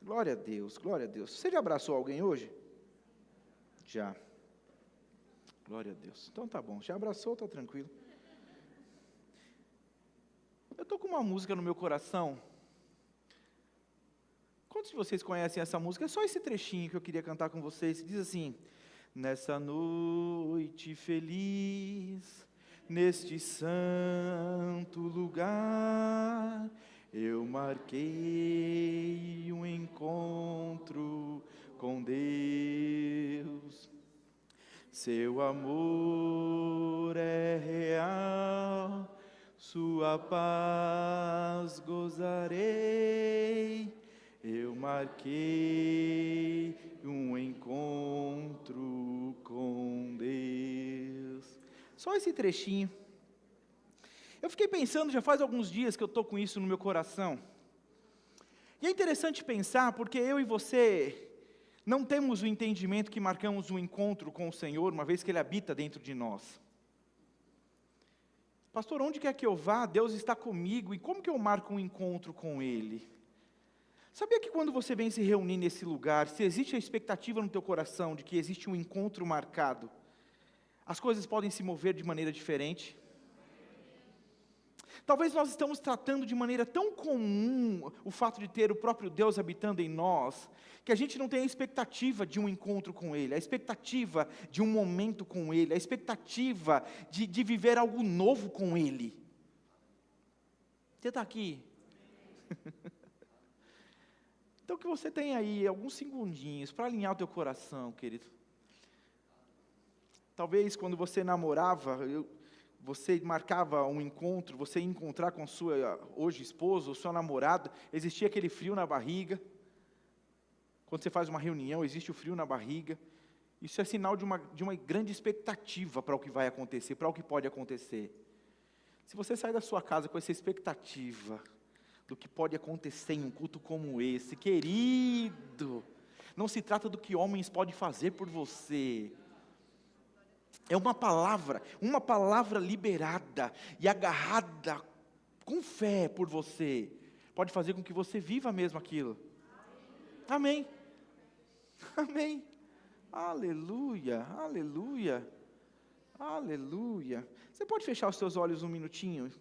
Glória a Deus, glória a Deus. Você já abraçou alguém hoje? Já. Glória a Deus. Então tá bom, já abraçou, tá tranquilo. Eu estou com uma música no meu coração. Quantos de vocês conhecem essa música? É só esse trechinho que eu queria cantar com vocês. Diz assim: nessa noite feliz, neste santo lugar, eu marquei um encontro com Deus. Seu amor é real, sua paz gozarei. Eu marquei um encontro com Deus. Só esse trechinho. Eu fiquei pensando, já faz alguns dias que eu estou com isso no meu coração. E é interessante pensar, porque eu e você não temos o entendimento que marcamos um encontro com o Senhor, uma vez que Ele habita dentro de nós. Pastor, onde quer que eu vá, Deus está comigo, e como que eu marco um encontro com Ele? Sabia que quando você vem se reunir nesse lugar, se existe a expectativa no teu coração de que existe um encontro marcado, as coisas podem se mover de maneira diferente? Talvez nós estamos tratando de maneira tão comum o fato de ter o próprio Deus habitando em nós, que a gente não tem a expectativa de um encontro com Ele, a expectativa de um momento com Ele, a expectativa de viver algo novo com Ele. Você está aqui? Então que você tenha aí alguns segundinhos para alinhar o teu coração, querido. Talvez quando você namorava, você marcava um encontro, você ia encontrar com sua hoje esposa ou sua namorada, existia aquele frio na barriga. Quando você faz uma reunião, existe o frio na barriga. Isso é sinal de uma grande expectativa para o que vai acontecer, para o que pode acontecer. Se você sai da sua casa com essa expectativa do que pode acontecer em um culto como esse, querido, não se trata do que homens podem fazer por você. É uma palavra liberada e agarrada com fé por você, pode fazer com que você viva mesmo aquilo. Amém. Amém. Aleluia, aleluia, aleluia. Você pode fechar os seus olhos um minutinho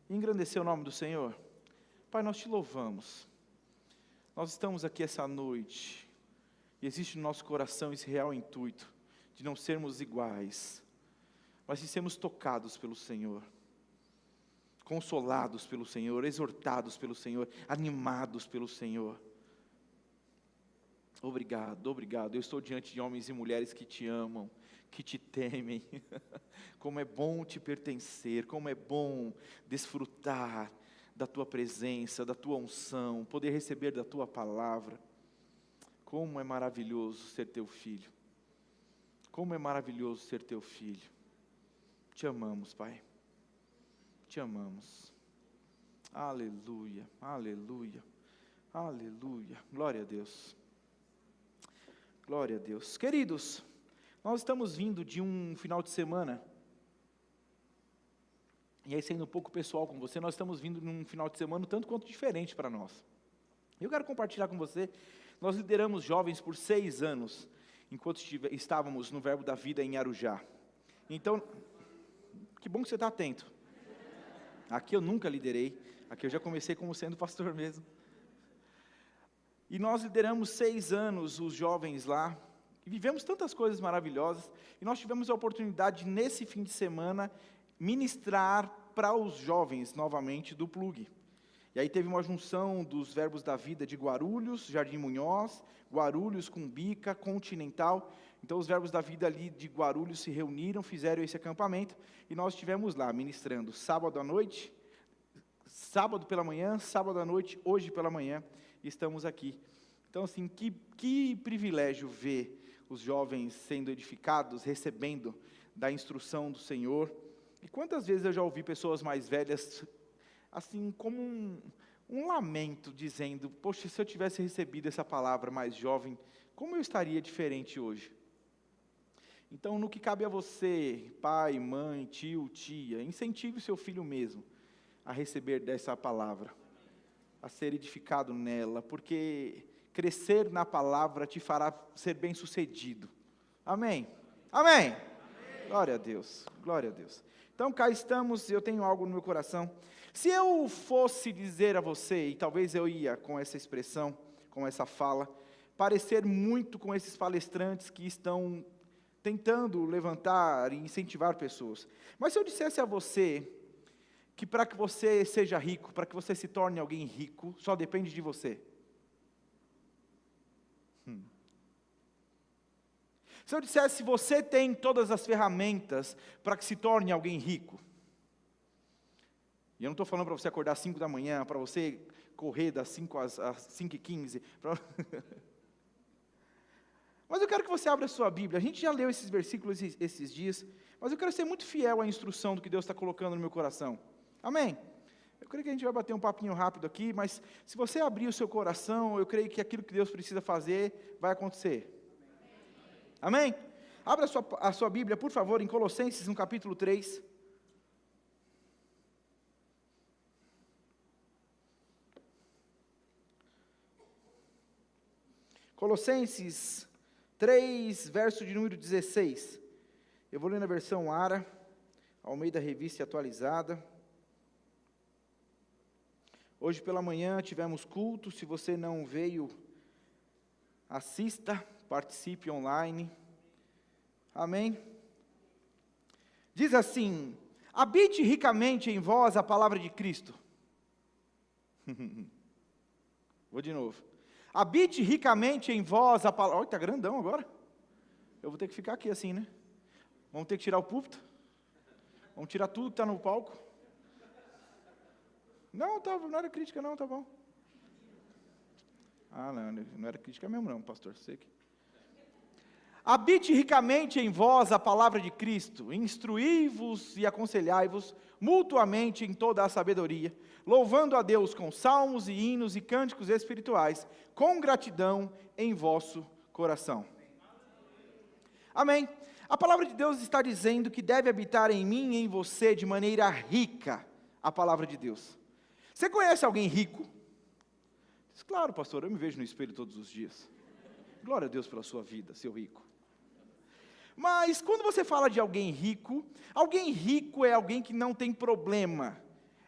e engrandecer o nome do Senhor? Pai, nós te louvamos. Nós estamos aqui essa noite e existe no nosso coração esse real intuito de não sermos iguais, mas de sermos tocados pelo Senhor, consolados pelo Senhor, exortados pelo Senhor, animados pelo Senhor. Obrigado, obrigado. Eu estou diante de homens e mulheres que te amam, que te temem. Como é bom te pertencer, como é bom desfrutar da tua presença, da tua unção, poder receber da tua palavra. Como é maravilhoso ser teu filho. Como é maravilhoso ser teu filho. Te amamos, Pai. Te amamos. Aleluia, aleluia, aleluia. Glória a Deus. Glória a Deus. Queridos, nós estamos vindo de um final de semana, e aí sendo um pouco pessoal com você, nós estamos vindo num final de semana um tanto quanto diferente para nós. Eu quero compartilhar com você, nós lideramos jovens por 6 anos, enquanto estávamos no Verbo da Vida em Arujá. Então, que bom que você está atento. Aqui eu nunca liderei, aqui eu já comecei como sendo pastor mesmo. E nós lideramos 6 anos os jovens lá, e vivemos tantas coisas maravilhosas, e nós tivemos a oportunidade nesse fim de semana ministrar para os jovens novamente do Plug. E aí teve uma junção dos Verbos da Vida de Guarulhos, Jardim Munhoz, Guarulhos, Cumbica, Continental. Então os Verbos da Vida ali de Guarulhos se reuniram, fizeram esse acampamento, e nós estivemos lá ministrando sábado à noite, sábado pela manhã, sábado à noite, hoje pela manhã, e estamos aqui. Então assim, que privilégio ver os jovens sendo edificados, recebendo da instrução do Senhor. E quantas vezes eu já ouvi pessoas mais velhas, assim, como um lamento, dizendo, poxa, se eu tivesse recebido essa palavra mais jovem, como eu estaria diferente hoje? Então, no que cabe a você, pai, mãe, tio, tia, incentive o seu filho mesmo a receber dessa palavra, a ser edificado nela, porque crescer na palavra te fará ser bem-sucedido. Amém? Amém? Amém? Glória a Deus, glória a Deus. Então cá estamos, eu tenho algo no meu coração. Se eu fosse dizer a você, e talvez eu ia com essa expressão, com essa fala, parecer muito com esses palestrantes que estão tentando levantar e incentivar pessoas. Mas se eu dissesse a você que para que você seja rico, para que você se torne alguém rico, só depende de você. Se eu dissesse, você tem todas as ferramentas para que se torne alguém rico. E eu não estou falando para você acordar às 5 da manhã, para você correr das 5 às 5h15. Mas eu quero que você abra a sua Bíblia. A gente já leu esses versículos esses dias, mas eu quero ser muito fiel à instrução do que Deus está colocando no meu coração. Amém? Eu creio que a gente vai bater um papinho rápido aqui, mas se você abrir o seu coração, eu creio que aquilo que Deus precisa fazer vai acontecer. Amém? Abra a sua Bíblia, por favor, em Colossenses, no capítulo 3. Colossenses 3, verso de número 16. Eu vou ler na versão ARA, Almeida Revista Atualizada. Hoje pela manhã tivemos culto, se você não veio, assista, participe online. Amém? Diz assim: habite ricamente em vós a palavra de Cristo. Vou de novo. Habite ricamente em vós a palavra. Olha, está grandão agora. Eu vou ter que ficar aqui assim, né? Vamos ter que tirar o púlpito. Vamos tirar tudo que está no palco. Não, não era crítica não, tá bom. Ah, não era crítica mesmo não, pastor. Sei que... Habite ricamente em vós a palavra de Cristo, instruí-vos e aconselhai-vos mutuamente em toda a sabedoria, louvando a Deus com salmos e hinos e cânticos espirituais, com gratidão em vosso coração. Amém. A palavra de Deus está dizendo que deve habitar em mim e em você de maneira rica, a palavra de Deus. Você conhece alguém rico? Diz, claro, pastor, eu me vejo no espelho todos os dias. Glória a Deus pela sua vida, seu rico. Mas quando você fala de alguém rico é alguém que não tem problema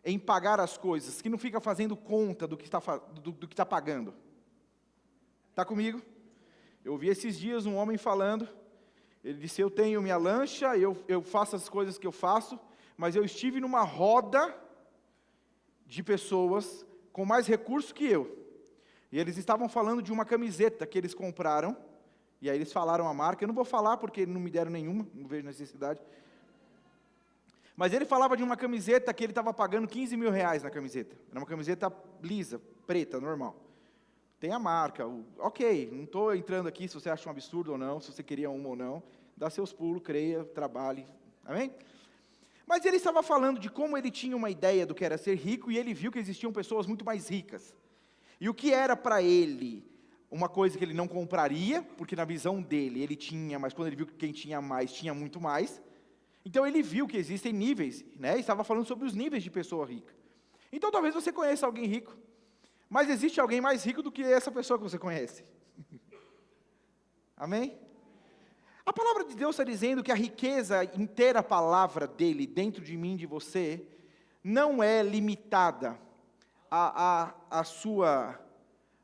em pagar as coisas, que não fica fazendo conta do que está pagando. Está comigo? Eu ouvi esses dias um homem falando, ele disse, eu tenho minha lancha, eu faço as coisas que eu faço, mas eu estive numa roda de pessoas com mais recursos que eu. E eles estavam falando de uma camiseta que eles compraram, e aí eles falaram a marca, eu não vou falar porque não me deram nenhuma, não vejo necessidade. Mas ele falava de uma camiseta que ele estava pagando 15 mil reais na camiseta. Era uma camiseta lisa, preta, normal. Tem a marca, ok, não estou entrando aqui se você acha um absurdo ou não, se você queria uma ou não, dá seus pulos, creia, trabalhe, amém? Mas ele estava falando de como ele tinha uma ideia do que era ser rico, e ele viu que existiam pessoas muito mais ricas. E o que era para ele uma coisa que ele não compraria, porque na visão dele ele tinha, mas quando ele viu que quem tinha mais, tinha muito mais. Então ele viu que existem níveis, né? E estava falando sobre os níveis de pessoa rica. Então talvez você conheça alguém rico, mas existe alguém mais rico do que essa pessoa que você conhece. Amém? A palavra de Deus está dizendo que a riqueza inteira, a palavra dele, dentro de mim, de você, não é limitada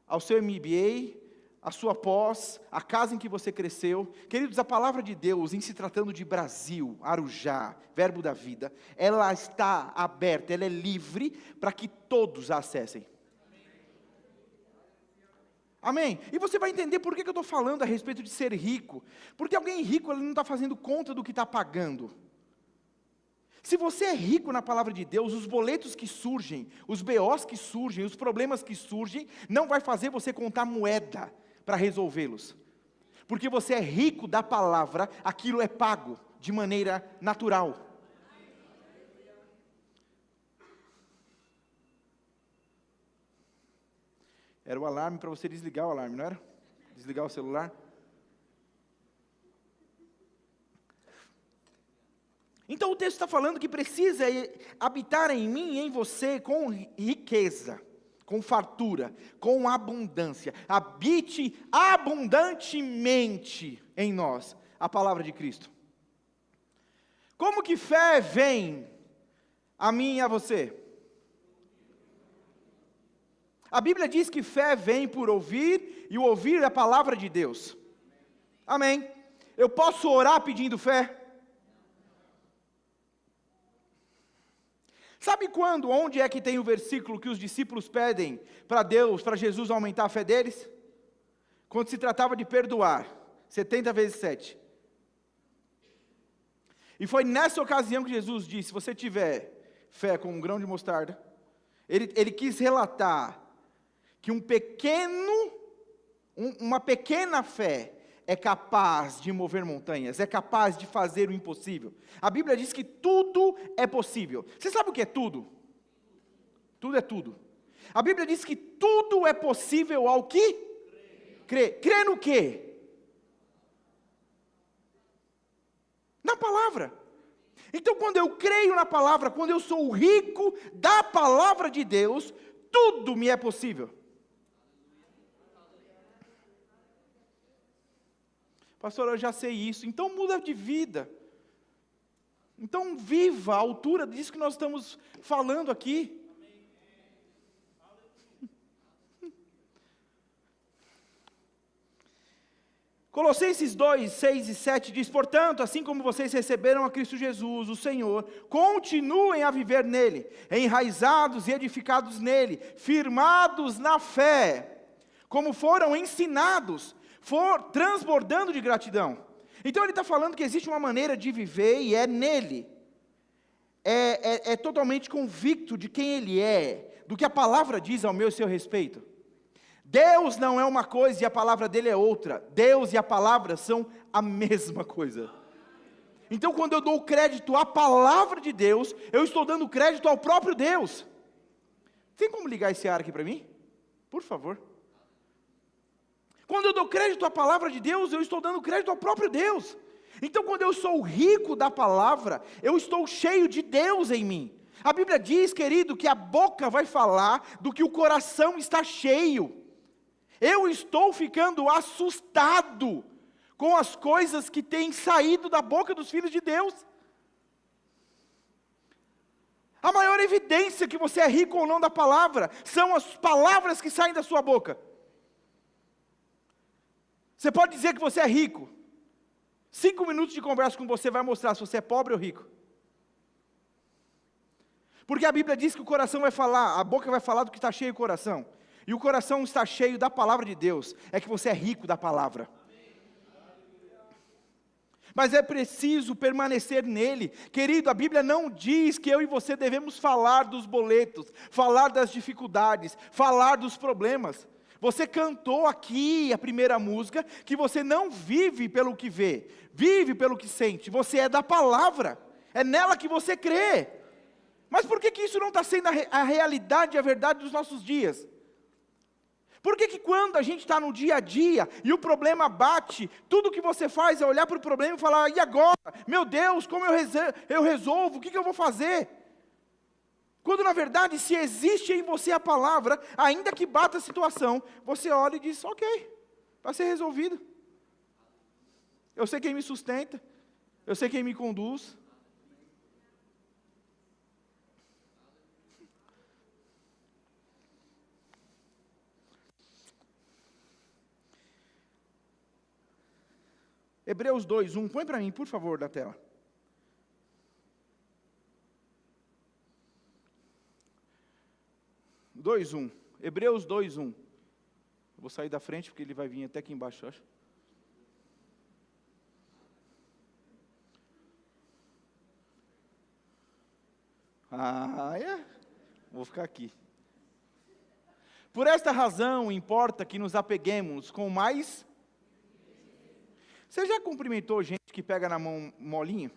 ao seu MBA, a sua pós, a casa em que você cresceu. Queridos, a palavra de Deus, em se tratando de Brasil, Arujá, Verbo da Vida, ela está aberta, ela é livre para que todos a acessem. Amém? E você vai entender por que eu estou falando a respeito de ser rico. Porque alguém rico, ele não está fazendo conta do que está pagando. Se você é rico na palavra de Deus, os boletos que surgem, os BOs que surgem, os problemas que surgem, não vai fazer você contar moeda para resolvê-los. Porque você é rico da palavra, aquilo é pago de maneira natural. Era o alarme para você desligar o alarme, não era? Desligar o celular. Então o texto está falando que precisa habitar em mim e em você com riqueza. com fartura, com abundância, habite abundantemente em nós a palavra de Cristo. Como que fé vem a mim e a você? A Bíblia diz que fé vem por ouvir, e o ouvir é a palavra de Deus. Amém? Eu posso orar pedindo fé? Sabe onde é que tem o versículo que os discípulos pedem para Deus, para Jesus aumentar a fé deles? Quando se tratava de perdoar, 70 vezes 7. E foi nessa ocasião que Jesus disse, se você tiver fé com um grão de mostarda, ele quis relatar que uma pequena fé é capaz de mover montanhas, é capaz de fazer o impossível. A Bíblia diz que tudo é possível. Você sabe o que é tudo? Tudo é tudo. A Bíblia diz que tudo é possível ao que? Crê. Crê no quê? Na palavra. Então, quando eu creio na palavra, quando eu sou rico da palavra de Deus, tudo me é possível. Pastor, eu já sei isso. Então muda de vida. Então viva a altura disso que nós estamos falando aqui. Colossenses 2, 6 e 7 diz, portanto, assim como vocês receberam a Cristo Jesus, o Senhor, continuem a viver nele, enraizados e edificados nele, firmados na fé, como foram ensinados, transbordando de gratidão. Então ele está falando que existe uma maneira de viver e é nele. É totalmente convicto de quem ele é, do que a palavra diz ao meu e seu respeito. Deus não é uma coisa e a palavra dele é outra. Deus e a palavra são a mesma coisa. Então quando eu dou crédito à palavra de Deus, eu estou dando crédito ao próprio Deus. Tem como ligar esse ar aqui para mim? Por favor. Quando eu dou crédito à palavra de Deus, eu estou dando crédito ao próprio Deus. Então quando eu sou rico da palavra, eu estou cheio de Deus em mim. A Bíblia diz, querido, que a boca vai falar do que o coração está cheio. Eu estou ficando assustado com as coisas que têm saído da boca dos filhos de Deus. A maior evidência que você é rico ou não da palavra, são as palavras que saem da sua boca. Você pode dizer que você é rico. 5 minutos de conversa com você vai mostrar se você é pobre ou rico. Porque a Bíblia diz que o coração vai falar, a boca vai falar do que está cheio o coração. E o coração está cheio da palavra de Deus. É que você é rico da palavra. Mas é preciso permanecer nele. Querido, a Bíblia não diz que eu e você devemos falar dos boletos, falar das dificuldades, falar dos problemas. Você cantou aqui a primeira música, que você não vive pelo que vê, vive pelo que sente. Você é da palavra, é nela que você crê. Mas por que isso não está sendo a realidade e a verdade dos nossos dias? Por que quando a gente está no dia a dia e o problema bate, tudo que você faz é olhar para o problema e falar, e agora? Meu Deus, como eu resolvo? O que eu vou fazer? Quando na verdade, se existe em você a palavra, ainda que bata a situação, você olha e diz, ok, vai ser resolvido. Eu sei quem me sustenta, eu sei quem me conduz. Hebreus 2:1, põe para mim, por favor, da tela. Hebreus 2:1. Vou sair da frente, porque ele vai vir até aqui embaixo, eu acho. Vou ficar aqui. Por esta razão, importa que nos apeguemos com mais... Você já cumprimentou gente que pega na mão molinho?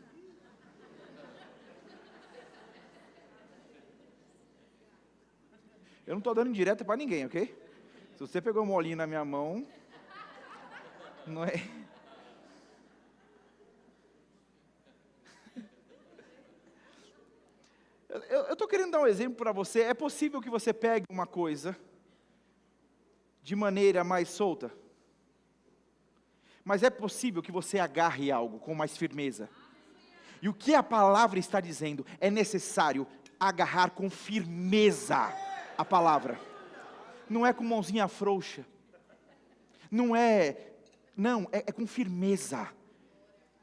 Eu não estou dando indireta para ninguém, ok? Se você pegou molinho na minha mão, não é... Eu estou querendo dar um exemplo para você. É possível que você pegue uma coisa de maneira mais solta, mas é possível que você agarre algo com mais firmeza. E o que a palavra está dizendo? É necessário agarrar com firmeza a palavra. Não é com mãozinha frouxa. Não, é com firmeza.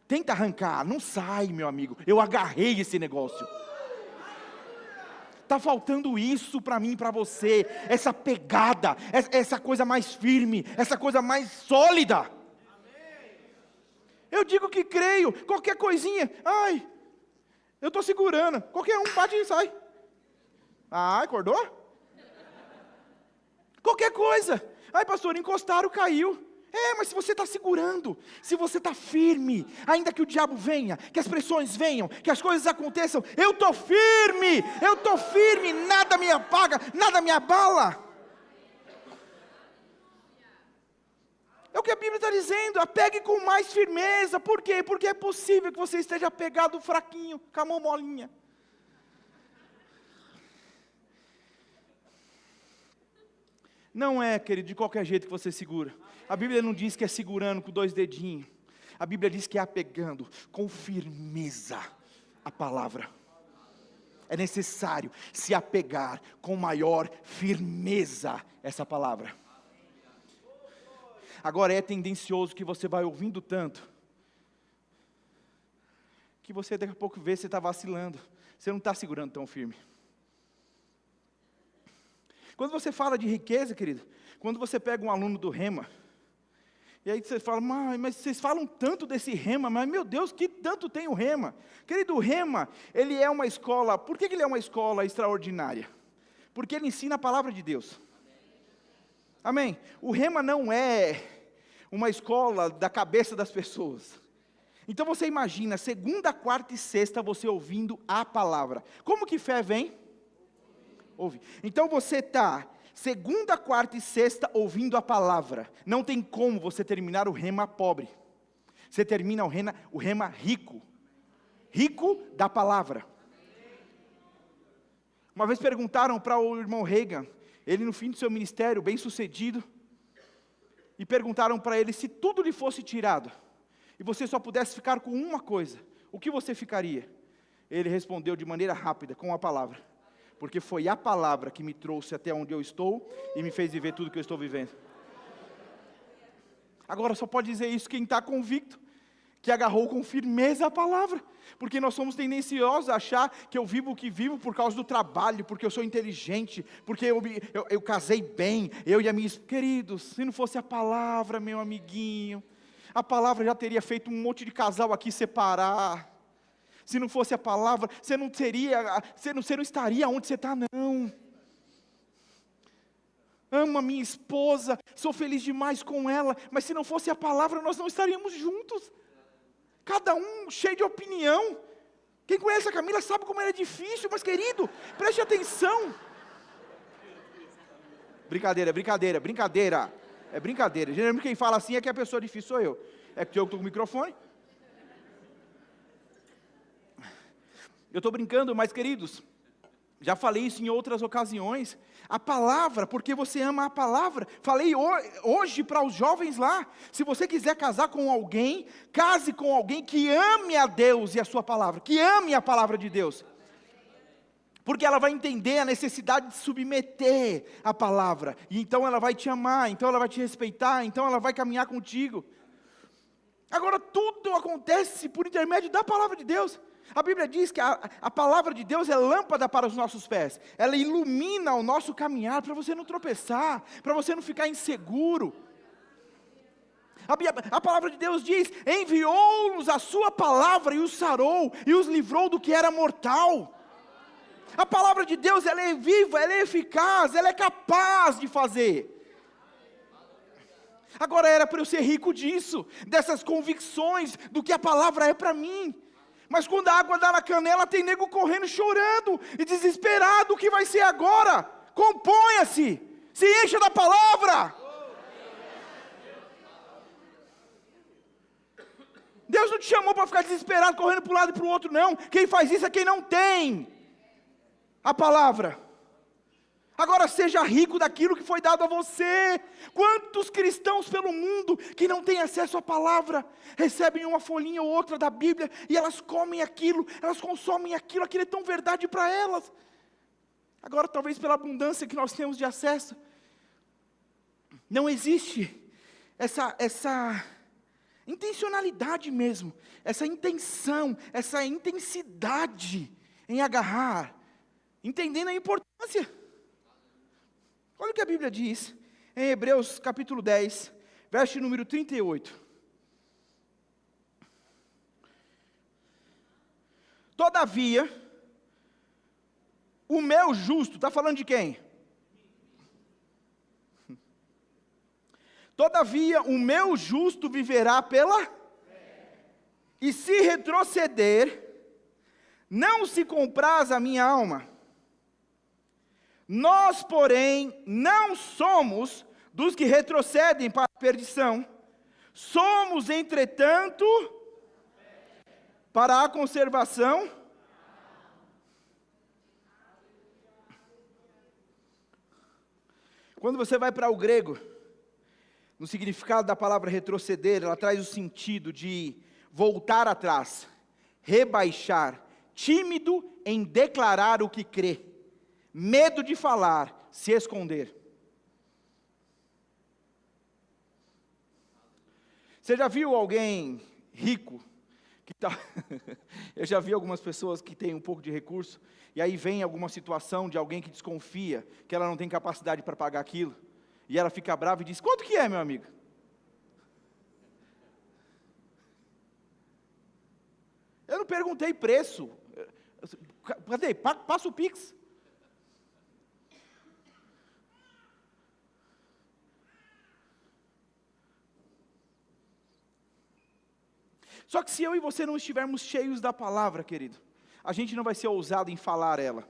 Tenta arrancar, não sai, meu amigo. Eu agarrei esse negócio. Está faltando isso para mim e para você. Essa pegada, essa coisa mais firme, essa coisa mais sólida. Eu digo que creio, qualquer coisinha, ai, eu estou segurando, qualquer um bate e sai. Ah, acordou? Qualquer coisa, ai pastor, encostaram, caiu. Mas se você está segurando, se você está firme, ainda que o diabo venha, que as pressões venham, que as coisas aconteçam, eu estou firme, nada me apaga, nada me abala. É o que a Bíblia está dizendo, apegue com mais firmeza. Por quê? Porque é possível que você esteja apegado fraquinho, com a mão molinha. Não é, querido, de qualquer jeito que você segura. A Bíblia não diz que é segurando com 2 dedinhos. A Bíblia diz que é apegando com firmeza a palavra. É necessário se apegar com maior firmeza essa palavra. Agora é tendencioso que você vai ouvindo tanto, que você daqui a pouco vê que você está vacilando. Você não está segurando tão firme. Quando você fala de riqueza, querido, quando você pega um aluno do Rema, e aí você fala, mas vocês falam tanto desse Rema, mas meu Deus, que tanto tem o Rema? Querido, o Rema, ele é uma escola, por que ele é uma escola extraordinária? Porque ele ensina a palavra de Deus. Amém? O Rema não é uma escola da cabeça das pessoas. Então você imagina, segunda, quarta e sexta você ouvindo a palavra. Como que fé vem? Ouve. Então você está segunda, quarta e sexta ouvindo a palavra. Não tem como você terminar o Rema pobre. Você termina o Rema rico. Rico da palavra. Uma vez perguntaram para o irmão Reagan, ele no fim do seu ministério, bem sucedido, e perguntaram para ele, se tudo lhe fosse tirado, e você só pudesse ficar com uma coisa, o que você ficaria? Ele respondeu de maneira rápida, com a palavra, porque foi a palavra que me trouxe até onde eu estou, e me fez viver tudo que eu estou vivendo. Agora só pode dizer isso quem está convicto, que agarrou com firmeza a palavra, porque nós somos tendenciosos a achar que eu vivo o que vivo por causa do trabalho, porque eu sou inteligente, porque eu casei bem, eu e a minha esposa. Queridos, se não fosse a palavra, meu amiguinho, a palavra já teria feito um monte de casal aqui separar. Se não fosse a palavra, você não estaria onde você está, não. Amo a minha esposa, sou feliz demais com ela, mas se não fosse a palavra, nós não estaríamos juntos. Cada um cheio de opinião. Quem conhece a Camila sabe como é difícil, mas querido, preste atenção. Brincadeira. É brincadeira. Geralmente quem fala assim é que a pessoa difícil sou eu. É que eu estou com o microfone. Eu estou brincando, mas queridos, já falei isso em outras ocasiões. A palavra, porque você ama a palavra. Falei hoje para os jovens lá. Se você quiser casar com alguém, case com alguém que ame a Deus e a sua palavra. Que ame a palavra de Deus. Porque ela vai entender a necessidade de submeter a palavra. E então ela vai te amar, então ela vai te respeitar, então ela vai caminhar contigo. Agora tudo acontece por intermédio da palavra de Deus. A Bíblia diz que a palavra de Deus é lâmpada para os nossos pés. Ela ilumina o nosso caminhar para você não tropeçar, para você não ficar inseguro. A palavra de Deus diz, enviou-nos a sua palavra e os sarou, e os livrou do que era mortal. A palavra de Deus, ela é viva, ela é eficaz, ela é capaz de fazer. Agora era para eu ser rico disso, dessas convicções, do que a palavra é para mim. Mas quando a água dá na canela, tem nego correndo, chorando e desesperado. O que vai ser agora? Componha-se, se encha da palavra. Deus não te chamou para ficar desesperado, correndo para um lado e para o outro, não. Quem faz isso é quem não tem. a palavra. Agora seja rico daquilo que foi dado a você. Quantos cristãos pelo mundo que não têm acesso à palavra, recebem uma folhinha ou outra da Bíblia, e elas comem aquilo, elas consomem aquilo é tão verdade para elas. Agora talvez pela abundância que nós temos de acesso, não existe essa intencionalidade mesmo, essa intenção, essa intensidade em agarrar, entendendo a importância. Olha o que a Bíblia diz, em Hebreus capítulo 10, verso número 38. Todavia, o meu justo, está falando de quem? Todavia, o meu justo viverá pela fé. E se retroceder, não se compraz a minha alma. Nós, porém, não somos dos que retrocedem para a perdição. Somos, entretanto, para a conservação. Quando você vai para o grego, no significado da palavra retroceder, ela traz o sentido de voltar atrás, rebaixar, tímido em declarar o que crê, medo de falar, se esconder. Você já viu alguém rico que tá eu já vi algumas pessoas que têm um pouco de recurso, e aí vem alguma situação de alguém que desconfia que ela não tem capacidade para pagar aquilo, e ela fica brava e diz: quanto que é, meu amigo? Eu não perguntei preço. Cadê? Passa o Pix. Só que se eu e você não estivermos cheios da palavra, querido, a gente não vai ser ousado em falar ela.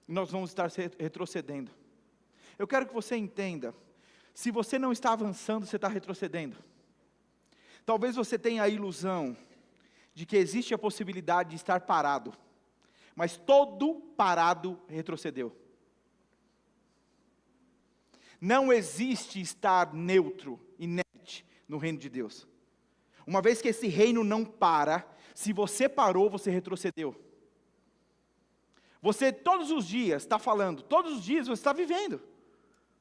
Nós vamos estar retrocedendo. Eu quero que você entenda, se você não está avançando, você está retrocedendo. Talvez você tenha a ilusão de que existe a possibilidade de estar parado, mas todo parado retrocedeu. Não existe estar neutro, inerte, no reino de Deus. Uma vez que esse reino não para, se você parou, você retrocedeu. Você todos os dias está falando, todos os dias você está vivendo.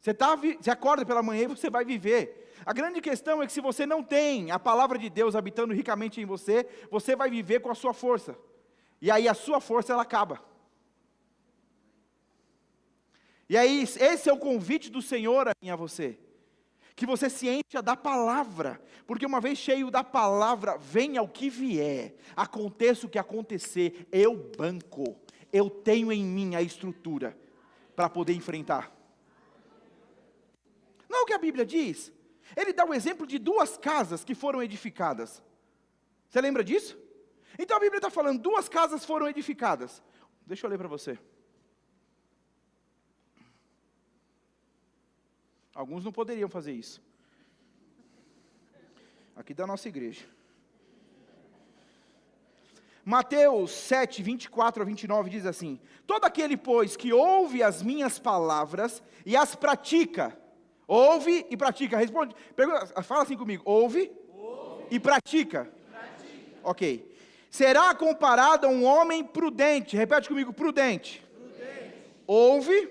Você acorda pela manhã e você vai viver. A grande questão é que se você não tem a palavra de Deus habitando ricamente em você, você vai viver com a sua força. E aí a sua força ela acaba. E aí esse é o convite do Senhor a mim e a você. Que você se encha da palavra, porque uma vez cheio da palavra, venha o que vier, aconteça o que acontecer, eu banco, eu tenho em mim a estrutura, para poder enfrentar. Não é o que a Bíblia diz? Ele dá o exemplo de 2 casas que foram edificadas. Você lembra disso? Então a Bíblia está falando, 2 casas foram edificadas. Deixa eu ler para você. Alguns não poderiam fazer isso. Aqui da nossa igreja. Mateus 7, 24 a 29 diz assim: todo aquele, pois, que ouve as minhas palavras e as pratica, ouve e pratica, responde, pergunta, fala assim comigo, ouve. E pratica. Ok. Será comparado a um homem prudente, repete comigo, prudente. Ouve.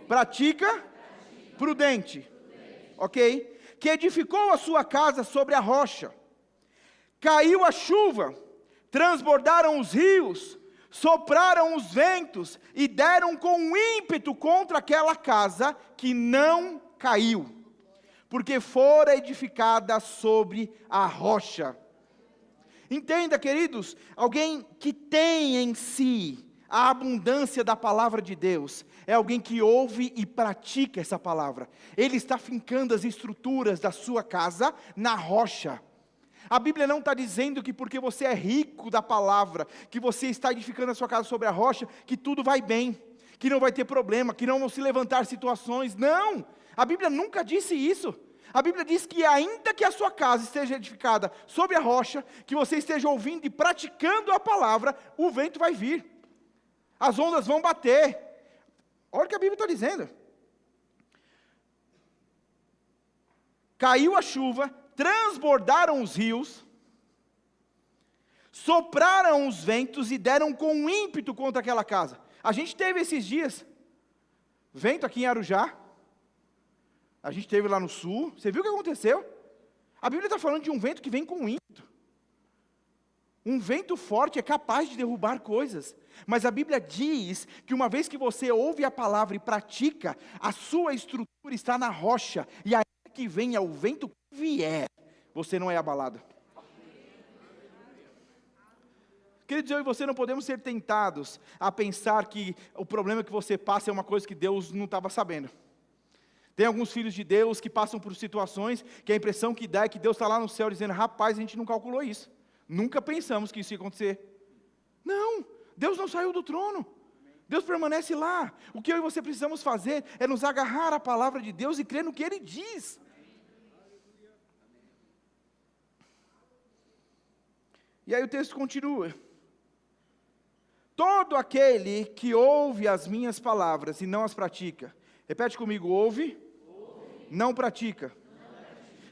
Pratica. Prudente, ok? Que edificou a sua casa sobre a rocha. Caiu a chuva, transbordaram os rios, sopraram os ventos e deram com ímpeto contra aquela casa que não caiu, porque fora edificada sobre a rocha. Entenda, queridos, alguém que tem em si a abundância da palavra de Deus, é alguém que ouve e pratica essa palavra. Ele está fincando as estruturas da sua casa na rocha. A Bíblia não está dizendo que porque você é rico da palavra, que você está edificando a sua casa sobre a rocha, que tudo vai bem, que não vai ter problema, que não vão se levantar situações. Não, a Bíblia nunca disse isso. A Bíblia diz que ainda que a sua casa esteja edificada sobre a rocha, que você esteja ouvindo e praticando a palavra, o vento vai vir. as ondas vão bater. Olha o que a Bíblia está dizendo. Caiu a chuva, transbordaram os rios, sopraram os ventos e deram com ímpeto contra aquela casa. A gente teve esses dias, vento aqui em Arujá, a gente teve lá no sul, você viu o que aconteceu? A Bíblia está falando de um vento que vem com ímpeto. Um vento forte é capaz de derrubar coisas, mas a Bíblia diz que uma vez que você ouve a palavra e pratica, a sua estrutura está na rocha, e aí que venha o vento que vier, você não é abalado. Queridos, eu e você não podemos ser tentados a pensar que o problema que você passa é uma coisa que Deus não estava sabendo. Tem alguns filhos de Deus que passam por situações que a impressão que dá é que Deus está lá no céu dizendo, rapaz, a gente não calculou isso. Nunca pensamos que isso ia acontecer. Não, Deus não saiu do trono. Deus permanece lá. O que eu e você precisamos fazer é nos agarrar à palavra de Deus e crer no que Ele diz. E aí o texto continua. Todo aquele que ouve as minhas palavras e não as pratica. Repete comigo, ouve. Não pratica.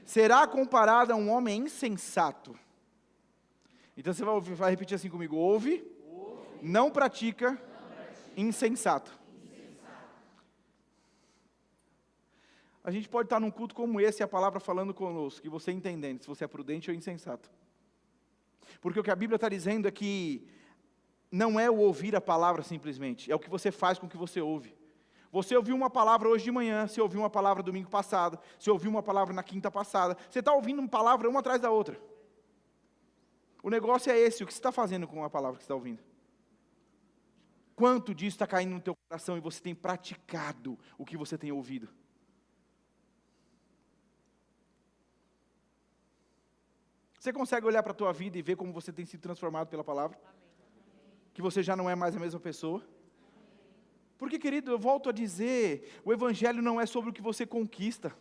Será comparado a um homem insensato. Então você vai repetir assim comigo, ouve. Não pratica. Insensato. A gente pode estar num culto como esse, a palavra falando conosco, e você entendendo se você é prudente ou insensato. Porque o que a Bíblia está dizendo é que não é o ouvir a palavra simplesmente, é o que você faz com o que você ouve. Você ouviu uma palavra hoje de manhã, você ouviu uma palavra domingo passado, você ouviu uma palavra na quinta passada, você está ouvindo uma palavra uma atrás da outra. O negócio é esse, o que você está fazendo com a palavra que você está ouvindo? Quanto disso está caindo no teu coração e você tem praticado o que você tem ouvido? Você consegue olhar para a tua vida e ver como você tem sido transformado pela palavra? Amém. Que você já não é mais a mesma pessoa? Porque, querido, eu volto a dizer, o Evangelho não é sobre o que você conquista.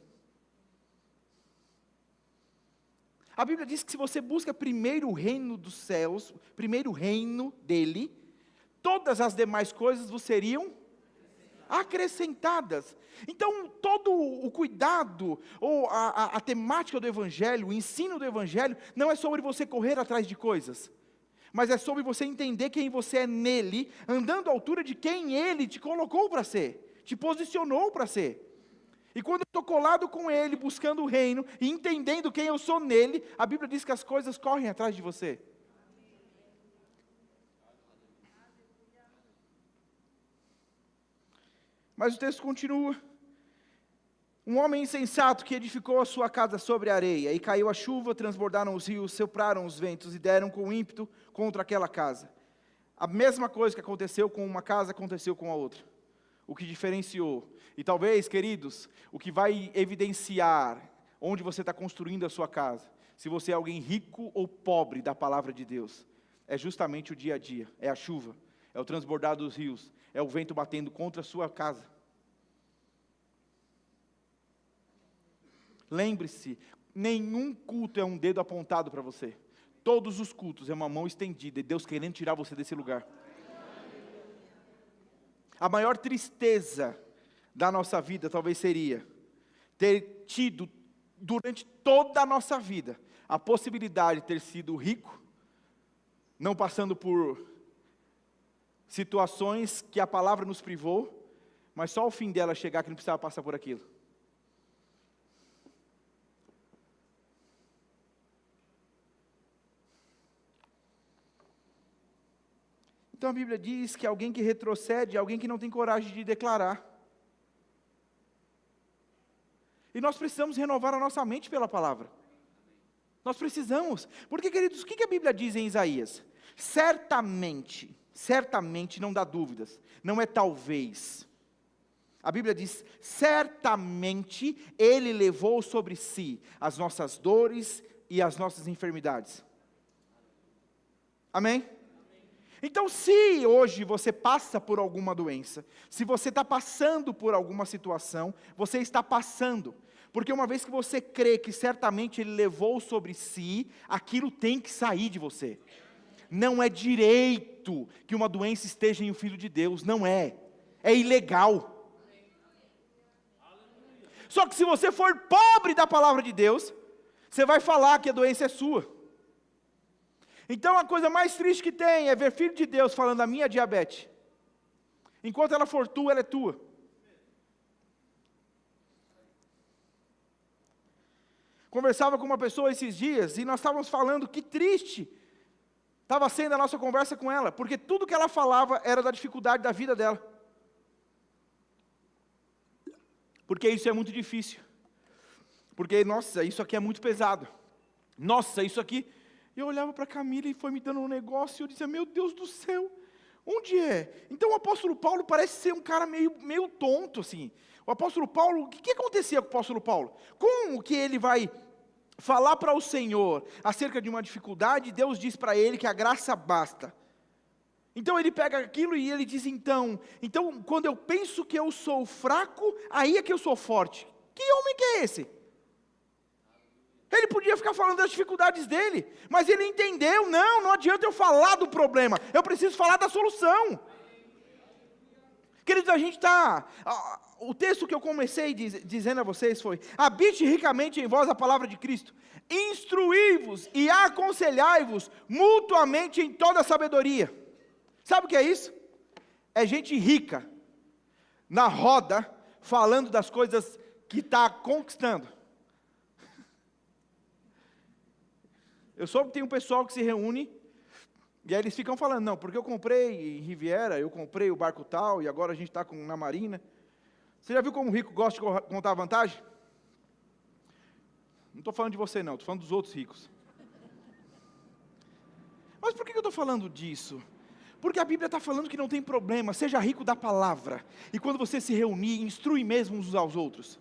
A Bíblia diz que se você busca primeiro o reino dos céus, primeiro o reino dele, todas as demais coisas vos seriam acrescentadas. Então, todo o cuidado, ou a temática do Evangelho, o ensino do Evangelho, não é sobre você correr atrás de coisas, mas é sobre você entender quem você é nele, andando à altura de quem ele te colocou para ser, te posicionou para ser. E quando eu estou colado com ele, buscando o reino, e entendendo quem eu sou nele, a Bíblia diz que as coisas correm atrás de você. Mas o texto continua. Um homem insensato que edificou a sua casa sobre a areia, e caiu a chuva, transbordaram os rios, sopraram os ventos, e deram com ímpeto contra aquela casa. A mesma coisa que aconteceu com uma casa, aconteceu com a outra. O que diferenciou. E talvez, queridos, o que vai evidenciar onde você está construindo a sua casa, se você é alguém rico ou pobre da palavra de Deus, é justamente o dia a dia, é a chuva, é o transbordar dos rios, é o vento batendo contra a sua casa. Lembre-se, nenhum culto é um dedo apontado para você. Todos os cultos é uma mão estendida, e Deus querendo tirar você desse lugar. A maior tristeza da nossa vida talvez seria ter tido, durante toda a nossa vida, a possibilidade de ter sido rico, não passando por situações que a palavra nos privou, mas só ao fim dela chegar que não precisava passar por aquilo. Então a Bíblia diz que alguém que retrocede é alguém que não tem coragem de declarar. E nós precisamos renovar a nossa mente pela palavra. Nós precisamos. Porque, queridos, o que a Bíblia diz em Isaías? Certamente não dá dúvidas, não é talvez. A Bíblia diz, certamente Ele levou sobre si as nossas dores e as nossas enfermidades. Amém? Então, se hoje você passa por alguma doença, se você está passando por alguma situação, você está passando, porque uma vez que você crê que certamente Ele levou sobre si, aquilo tem que sair de você. Não é direito que uma doença esteja em um filho de Deus, não é. É ilegal. Só que se você for pobre da palavra de Deus, você vai falar que a doença é sua. Então a coisa mais triste que tem é ver filho de Deus falando: a minha é diabetes. Enquanto ela for tua, ela é tua. Conversava com uma pessoa esses dias e nós estávamos falando que triste estava sendo a nossa conversa com ela, porque tudo que ela falava era da dificuldade da vida dela. Porque isso é muito difícil. Porque, nossa, isso aqui é muito pesado. Nossa, isso aqui... Eu olhava para a Camila e foi me dando um negócio e eu dizia: meu Deus do céu, onde é? Então o apóstolo Paulo parece ser um cara meio tonto, assim. O apóstolo Paulo, o que acontecia com o apóstolo Paulo? Como que ele vai falar para o Senhor acerca de uma dificuldade, Deus diz para ele que a graça basta. Então ele pega aquilo e ele diz: então quando eu penso que eu sou fraco, aí é que eu sou forte. Que homem que é esse? Ele podia ficar falando das dificuldades dele, mas ele entendeu: não adianta eu falar do problema, eu preciso falar da solução. Queridos, a gente está... O texto que eu comecei dizendo a vocês foi: habite ricamente em vós a palavra de Cristo, instruí-vos e aconselhai-vos mutuamente em toda a sabedoria. Sabe o que é isso? É gente rica, na roda, falando das coisas que está conquistando. Eu soube que tem um pessoal que se reúne, e aí eles ficam falando: não, porque eu comprei em Riviera, eu comprei o barco tal, e agora a gente está na Marina. Você já viu como o rico gosta de contar vantagem? Não estou falando de você não, estou falando dos outros ricos. Mas por que eu estou falando disso? Porque a Bíblia está falando que não tem problema, seja rico da palavra, e quando você se reunir, instrui mesmo uns aos outros,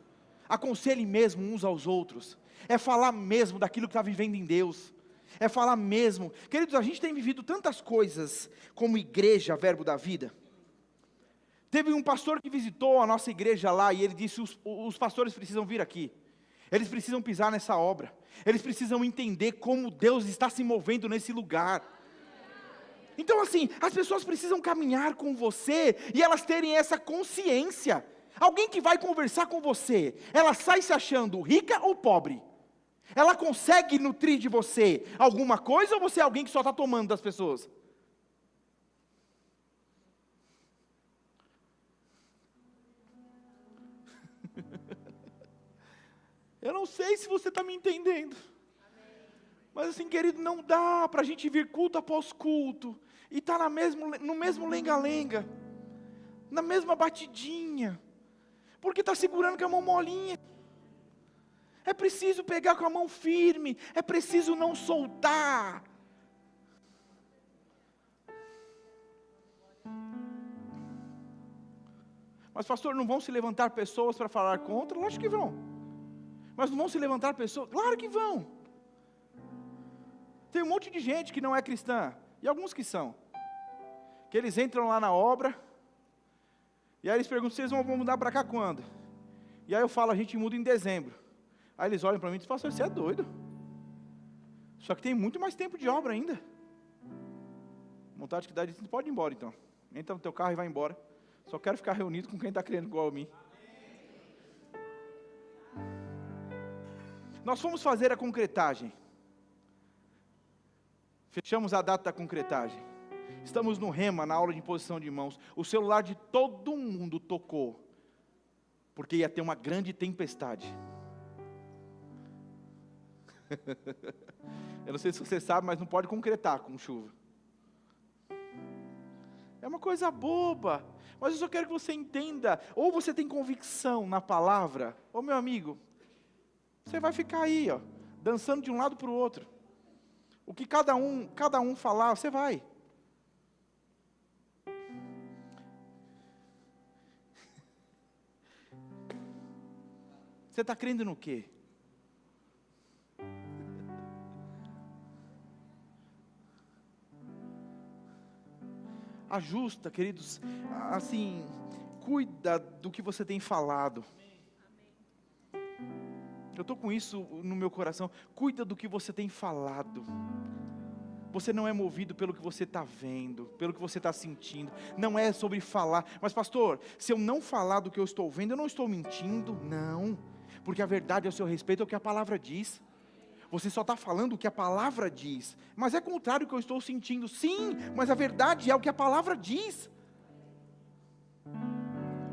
aconselhe mesmo uns aos outros, é falar mesmo daquilo que está vivendo em Deus, é falar mesmo. Queridos, a gente tem vivido tantas coisas como igreja, verbo da vida. Teve um pastor que visitou a nossa igreja lá, e ele disse: os pastores precisam vir aqui, eles precisam pisar nessa obra, eles precisam entender como Deus está se movendo nesse lugar. Então assim, as pessoas precisam caminhar com você, e elas terem essa consciência. Alguém que vai conversar com você, ela sai se achando rica ou pobre? Ela consegue nutrir de você alguma coisa, ou você é alguém que só está tomando das pessoas? Eu não sei se você está me entendendo. Mas assim, querido, não dá para a gente vir culto após culto e estar no mesmo lenga-lenga, na mesma batidinha, porque está segurando com a mão molinha. É preciso pegar com a mão firme, é preciso não soltar. Mas pastor, não vão se levantar pessoas para falar contra? Lógico que vão. Mas não vão se levantar pessoas? Claro que vão. Tem um monte de gente que não é cristã, e alguns que são, que eles entram lá na obra, e aí eles perguntam: vocês vão mudar para cá quando? E aí eu falo: a gente muda em dezembro. Aí eles olham para mim e dizem: pastor, você é doido? Só que tem muito mais tempo de obra ainda. Vontade que dá de dizer: pode ir embora então. Entra no teu carro e vai embora. Só quero ficar reunido com quem está crendo igual a mim. Nós fomos fazer a concretagem. Fechamos a data da concretagem. Estamos no Rema, na aula de imposição de mãos. O celular de todo mundo tocou, porque ia ter uma grande tempestade. Eu não sei se você sabe, mas não pode concretar com chuva. É uma coisa boba, mas eu só quero que você entenda. Ou você tem convicção na palavra, ou meu amigo, você vai ficar aí, ó, dançando de um lado para o outro. O que cada um falar, você vai. Você está crendo no quê? Ajusta, queridos, assim, cuida do que você tem falado. Eu estou com isso no meu coração. Cuida do que você tem falado. Você não é movido pelo que você está vendo, pelo que você está sentindo. Não é sobre falar. Mas pastor, se eu não falar do que eu estou vendo, eu não estou mentindo? Não. Porque a verdade ao seu respeito é o que a palavra diz. Você só está falando o que a palavra diz. Mas é contrário do que eu estou sentindo. Sim, mas a verdade é o que a palavra diz.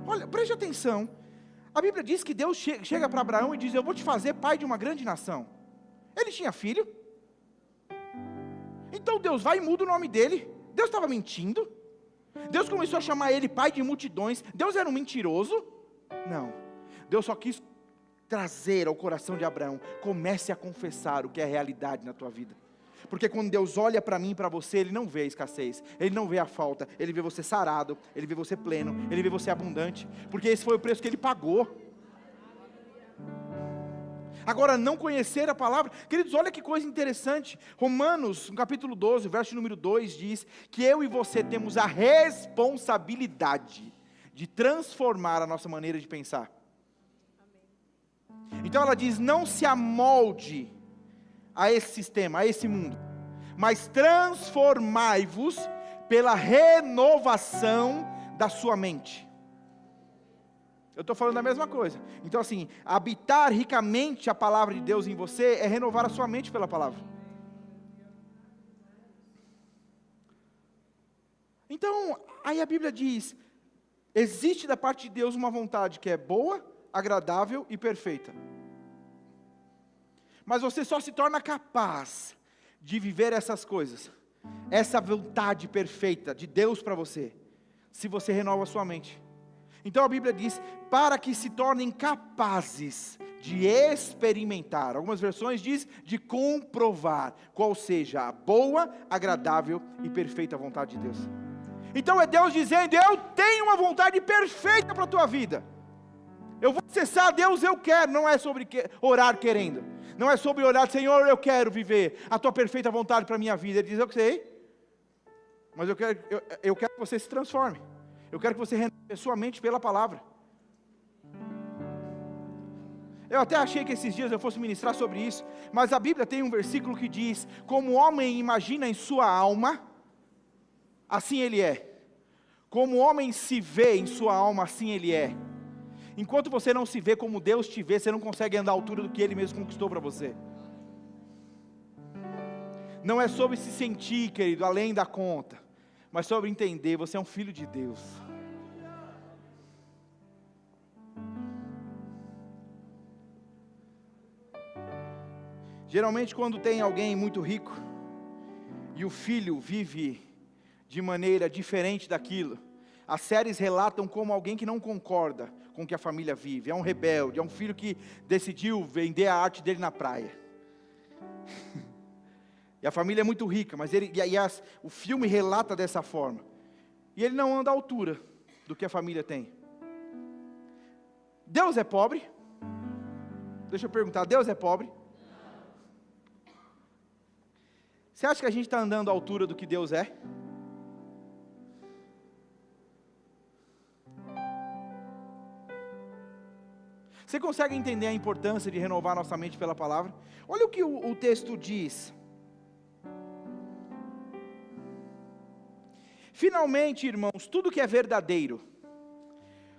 Olha, preste atenção. A Bíblia diz que Deus chega para Abraão e diz: eu vou te fazer pai de uma grande nação. Ele tinha filho. Então Deus vai e muda o nome dele. Deus estava mentindo? Deus começou a chamar ele pai de multidões. Deus era um mentiroso? Não. Deus só quis trazer ao coração de Abraão: comece a confessar o que é realidade na tua vida. Porque quando Deus olha para mim e para você, Ele não vê a escassez, Ele não vê a falta, Ele vê você sarado, Ele vê você pleno, Ele vê você abundante, porque esse foi o preço que Ele pagou. Agora, não conhecer a palavra, queridos, olha que coisa interessante. Romanos, no capítulo 12, verso número 2, diz que eu e você temos a responsabilidade de transformar a nossa maneira de pensar. Então ela diz: não se amolde a esse sistema, a esse mundo, mas transformai-vos pela renovação da sua mente. Eu estou falando a mesma coisa. Então assim, habitar ricamente a palavra de Deus em você é renovar a sua mente pela palavra. Então, aí a Bíblia diz: existe da parte de Deus uma vontade que é boa, agradável e perfeita. Mas você só se torna capaz de viver essas coisas, essa vontade perfeita de Deus para você, se você renova a sua mente. Então a Bíblia diz: para que se tornem capazes de experimentar. Algumas versões diz de comprovar qual seja a boa, agradável e perfeita vontade de Deus. Então é Deus dizendo: eu tenho uma vontade perfeita para a tua vida. Eu vou acessar a Deus, eu quero. Não é sobre orar querendo. Não é sobre orar: Senhor, eu quero viver a tua perfeita vontade para a minha vida. Ele diz: eu sei, mas eu quero que você se transforme. Eu quero que você renove a sua mente pela palavra. Eu até achei que esses dias eu fosse ministrar sobre isso, mas a Bíblia tem um versículo que diz: como o homem imagina em sua alma, assim ele é. Como o homem se vê em sua alma, assim ele é. Enquanto você não se vê como Deus te vê, você não consegue andar à altura do que Ele mesmo conquistou para você. Não é sobre se sentir, querido, além da conta, mas sobre entender: você é um filho de Deus. Geralmente quando tem alguém muito rico, e o filho vive de maneira diferente daquilo, as séries relatam como alguém que não concorda com o que a família vive, é um rebelde, é um filho que decidiu vender a arte dele na praia. E a família é muito rica, mas o filme relata dessa forma. E ele não anda à altura do que a família tem. Deus é pobre? Deixa eu perguntar: Deus é pobre? Você acha que a gente está andando à altura do que Deus é? Você consegue entender a importância de renovar nossa mente pela palavra? Olha o que o texto diz. Finalmente, irmãos, tudo que é verdadeiro,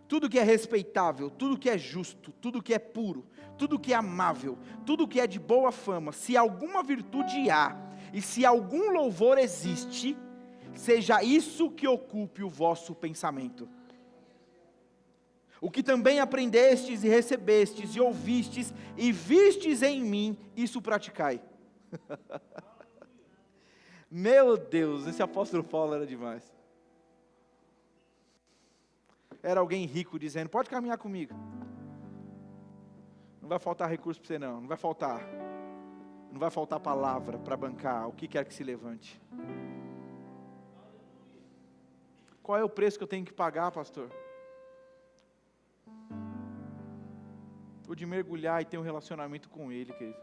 tudo que é respeitável, tudo que é justo, tudo que é puro, tudo que é amável, tudo que é de boa fama, se alguma virtude há, e se algum louvor existe, seja isso que ocupe o vosso pensamento. O que também aprendestes e recebestes e ouvistes e vistes em mim, isso praticai. Meu Deus, esse apóstolo Paulo era demais. Era alguém rico dizendo: pode caminhar comigo. Não vai faltar recurso para você não, não vai faltar. Não vai faltar palavra para bancar o que quer que se levante. Qual é o preço que eu tenho que pagar, pastor? O de mergulhar e ter um relacionamento com Ele, querido.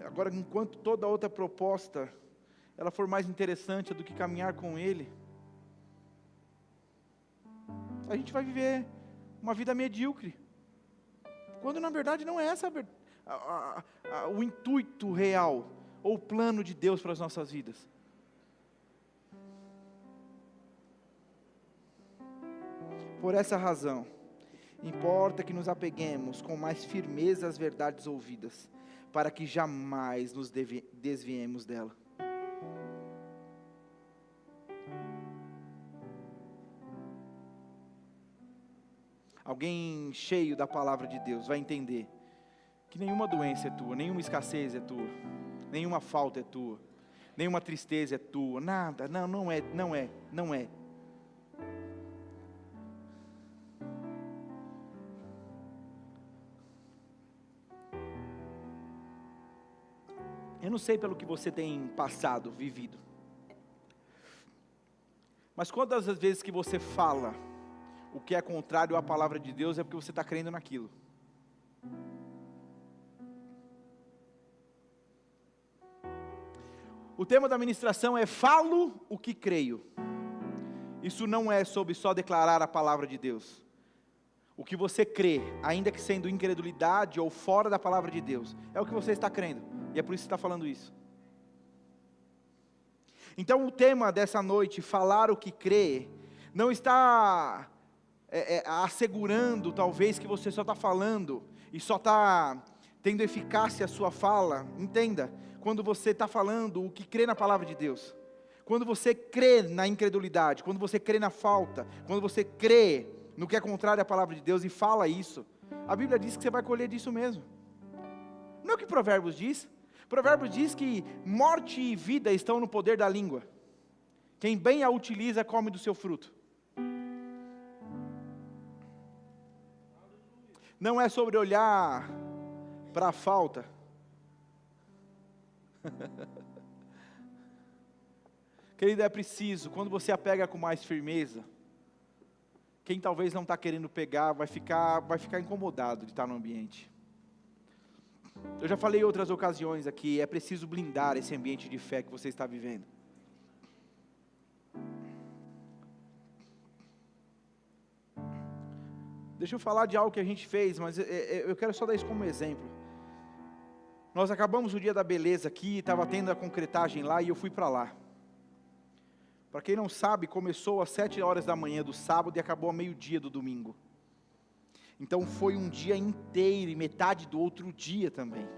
Agora, enquanto toda outra proposta, ela for mais interessante do que caminhar com Ele, a gente vai viver uma vida medíocre. Quando na verdade não é essa o intuito real, ou o plano de Deus para as nossas vidas. Por essa razão, importa que nos apeguemos com mais firmeza às verdades ouvidas, para que jamais nos desviemos dela. Alguém cheio da palavra de Deus vai entender que nenhuma doença é tua, nenhuma escassez é tua, nenhuma falta é tua, nenhuma tristeza é tua, nada, não é. Eu não sei pelo que você tem passado, vivido, mas quantas as vezes que você fala o que é contrário à palavra de Deus, é porque você está crendo naquilo. O tema da ministração é: falo o que creio. Isso não é sobre só declarar a palavra de Deus. O que você crê, ainda que sendo incredulidade ou fora da palavra de Deus, é o que você está crendo, e é por isso que está falando isso. Então o tema dessa noite, falar o que crê, não está assegurando talvez que você só está falando, e só está tendo eficácia a sua fala. Entenda, quando você está falando o que crê na palavra de Deus, quando você crê na incredulidade, quando você crê na falta, quando você crê no que é contrário à palavra de Deus e fala isso, a Bíblia diz que você vai colher disso mesmo. Não é o que Provérbios diz? Provérbios diz que morte e vida estão no poder da língua. Quem bem a utiliza, come do seu fruto. Não é sobre olhar para a falta. Querido, é preciso, quando você apega com mais firmeza, quem talvez não está querendo pegar, vai ficar incomodado de estar no ambiente. Eu já falei em outras ocasiões aqui, é preciso blindar esse ambiente de fé que você está vivendo. Deixa eu falar de algo que a gente fez, mas eu quero só dar isso como exemplo. Nós acabamos o dia da beleza aqui, estava tendo a concretagem lá e eu fui para lá. Para quem não sabe, começou às 7 horas da manhã do sábado e acabou ao meio-dia do domingo. Então foi um dia inteiro e metade do outro dia também.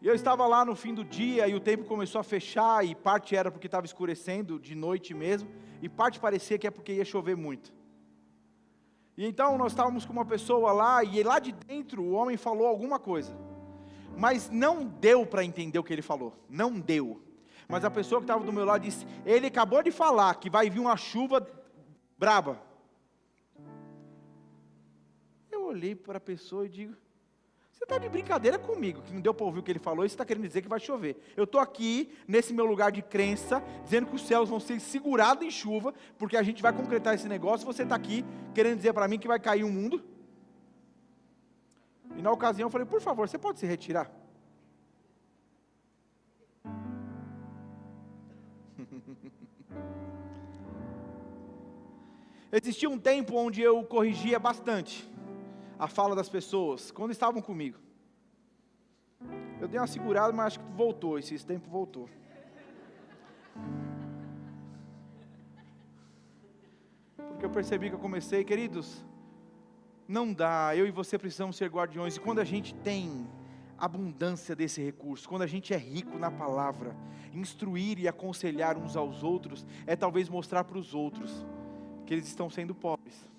E eu estava lá no fim do dia e o tempo começou a fechar, e parte era porque estava escurecendo de noite mesmo, e parte parecia que é porque ia chover muito. E então nós estávamos com uma pessoa lá, e lá de dentro o homem falou alguma coisa, mas não deu para entender o que ele falou, não deu. Mas a pessoa que estava do meu lado disse: ele acabou de falar que vai vir uma chuva braba. Eu olhei para a pessoa e digo: você está de brincadeira comigo, que não deu para ouvir o que ele falou, e você está querendo dizer que vai chover. Eu estou aqui, nesse meu lugar de crença, dizendo que os céus vão ser segurados em chuva, porque a gente vai concretar esse negócio, e você está aqui querendo dizer para mim que vai cair o mundo? E na ocasião eu falei: por favor, você pode se retirar? Existia um tempo onde eu corrigia bastante a fala das pessoas, quando estavam comigo. Eu dei uma segurada, mas acho que voltou, esse tempo voltou. Porque eu percebi que eu comecei, queridos, não dá, eu e você precisamos ser guardiões, e quando a gente tem abundância desse recurso, quando a gente é rico na palavra, instruir e aconselhar uns aos outros, é talvez mostrar para os outros que eles estão sendo pobres,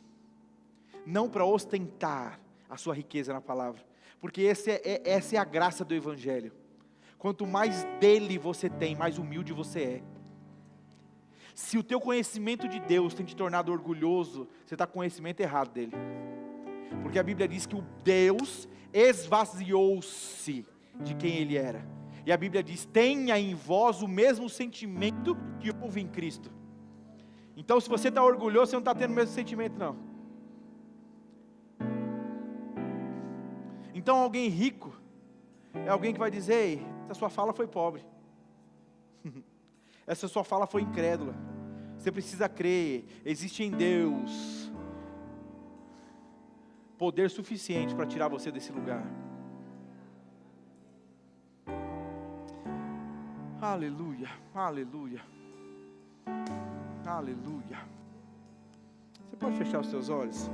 não para ostentar a sua riqueza na palavra, porque essa é a graça do Evangelho. Quanto mais dele você tem, mais humilde você é. Se o teu conhecimento de Deus tem te tornado orgulhoso, você está com conhecimento errado dele, porque a Bíblia diz que o Deus esvaziou-se de quem ele era, e a Bíblia diz: tenha em vós o mesmo sentimento que houve em Cristo. Então, se você está orgulhoso, você não está tendo o mesmo sentimento, não. Então, alguém rico é alguém que vai dizer: ei, essa sua fala foi pobre, essa sua fala foi incrédula, você precisa crer, existe em Deus poder suficiente para tirar você desse lugar. Aleluia, aleluia, aleluia. Você pode fechar os seus olhos?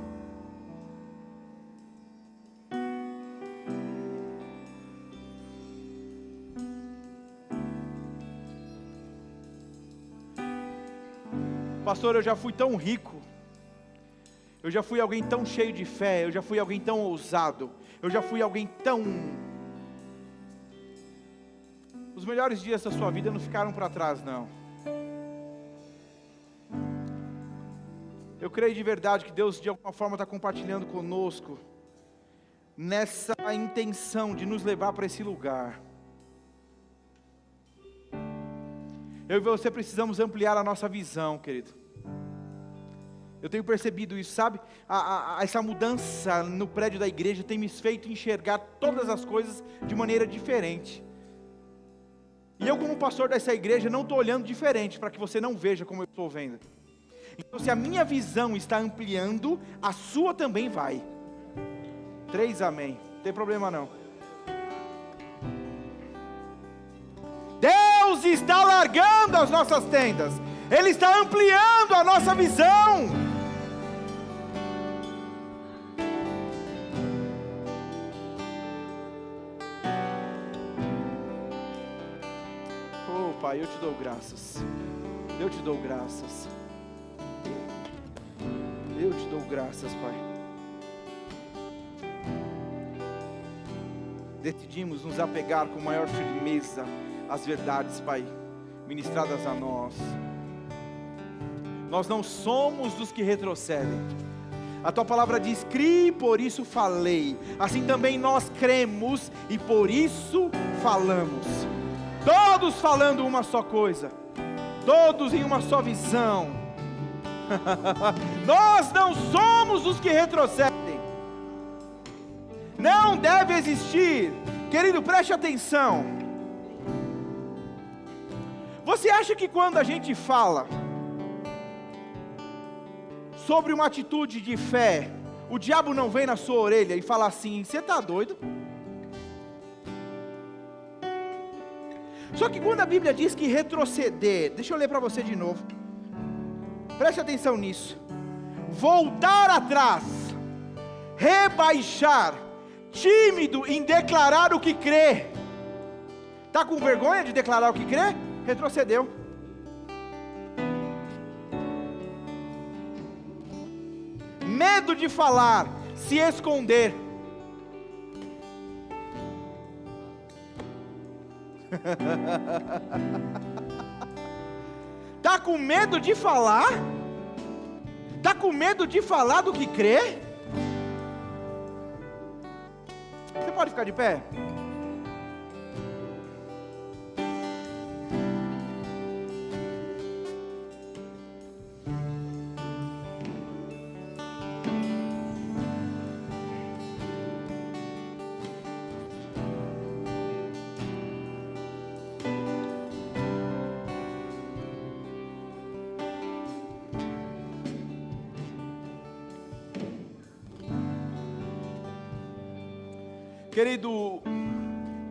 Pastor, eu já fui tão rico, eu já fui alguém tão cheio de fé, eu já fui alguém tão ousado, eu já fui alguém tão... Os melhores dias da sua vida não ficaram para trás, não. Eu creio de verdade que Deus de alguma forma está compartilhando conosco, nessa intenção de nos levar para esse lugar. Eu e você precisamos ampliar a nossa visão, querido. Eu tenho percebido isso, sabe? Essa mudança no prédio da igreja tem me feito enxergar todas as coisas de maneira diferente. E eu, como pastor dessa igreja, não estou olhando diferente, para que você não veja como eu estou vendo. Então, se a minha visão está ampliando, a sua também vai. 3 amém, não tem problema não. Deus está largando as nossas tendas, Ele está ampliando a nossa visão. Oh Pai, eu te dou graças, eu te dou graças, eu te dou graças, Pai. Decidimos nos apegar com maior firmeza às verdades, Pai, ministradas a nós. Nós não somos dos que retrocedem. A Tua palavra diz: criei, por isso falei. Assim também nós cremos e por isso falamos. Todos falando uma só coisa, todos em uma só visão. Nós não somos os que retrocedem. Não deve existir, querido, preste atenção. Você acha que quando a gente fala sobre uma atitude de fé, o diabo não vem na sua orelha e fala assim: você está doido? Só que quando a Bíblia diz que retroceder, deixa eu ler para você de novo, preste atenção nisso. Voltar atrás, rebaixar, tímido em declarar o que crê. Está com vergonha de declarar o que crê? Retrocedeu. Medo de falar, se esconder. Está com medo de falar? Está com medo de falar do que crê? Você pode ficar de pé? Querido,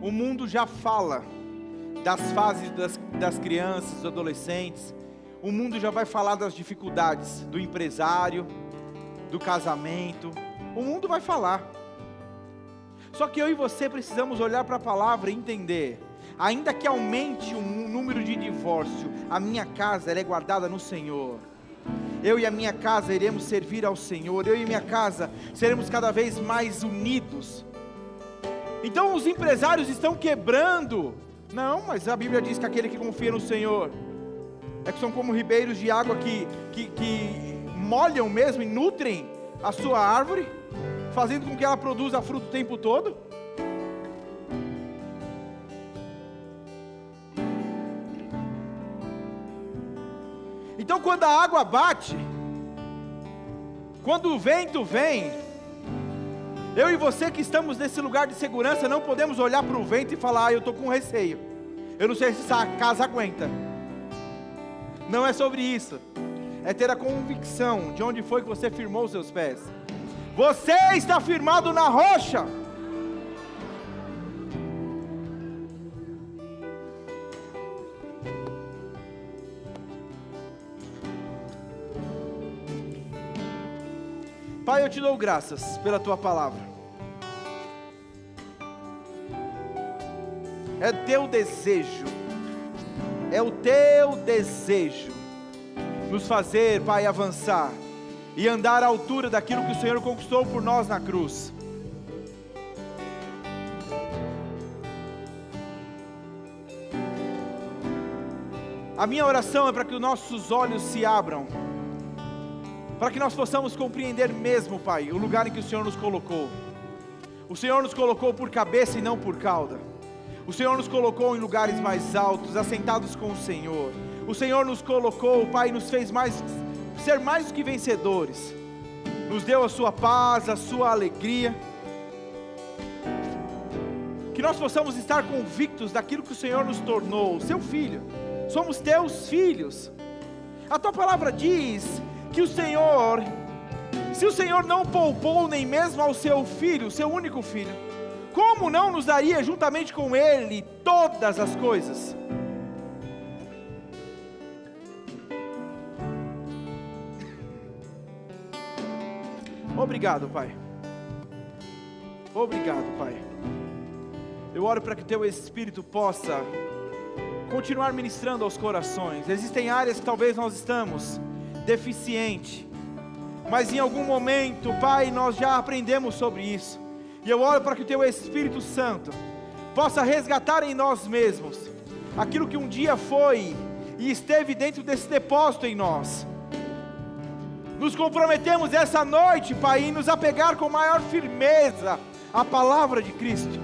o mundo já fala das fases das crianças, dos adolescentes. O mundo já vai falar das dificuldades do empresário, do casamento. O mundo vai falar. Só que eu e você precisamos olhar para a palavra e entender: ainda que aumente o número de divórcio, a minha casa ela é guardada no Senhor. Eu e a minha casa iremos servir ao Senhor. Eu e minha casa seremos cada vez mais unidos. Então os empresários estão quebrando. Não, mas a Bíblia diz que aquele que confia no Senhor é que são como ribeiros de água que molham mesmo e nutrem a sua árvore, fazendo com que ela produza fruto o tempo todo. Então quando a água bate, quando o vento vem, eu e você que estamos nesse lugar de segurança, não podemos olhar para o vento e falar: eu estou com receio, eu não sei se essa casa aguenta. Não é sobre isso. É ter a convicção de onde foi que você firmou os seus pés. Você está firmado na rocha. Pai, eu te dou graças pela tua palavra. É teu desejo, é o teu desejo nos fazer, Pai, avançar e andar à altura daquilo que o Senhor conquistou por nós na cruz. A minha oração é para que os nossos olhos se abram, para que nós possamos compreender mesmo, Pai, o lugar em que o Senhor nos colocou. O Senhor nos colocou por cabeça e não por cauda. O Senhor nos colocou em lugares mais altos, assentados com o Senhor. O Senhor nos colocou, Pai, nos fez ser mais do que vencedores. Nos deu a sua paz, a sua alegria. Que nós possamos estar convictos daquilo que o Senhor nos tornou, seu filho. Somos teus filhos. A tua palavra diz que se o Senhor não poupou nem mesmo ao seu filho, seu único filho, como não nos daria juntamente com ele todas as coisas? Obrigado, Pai. Obrigado, Pai. Eu oro para que teu Espírito possa continuar ministrando aos corações. Existem áreas que talvez nós estamos deficiente, mas em algum momento, Pai, nós já aprendemos sobre isso, e eu oro para que o teu Espírito Santo possa resgatar em nós mesmos aquilo que um dia foi e esteve dentro desse depósito em nós. Nos comprometemos essa noite, Pai, em nos apegar com maior firmeza à palavra de Cristo,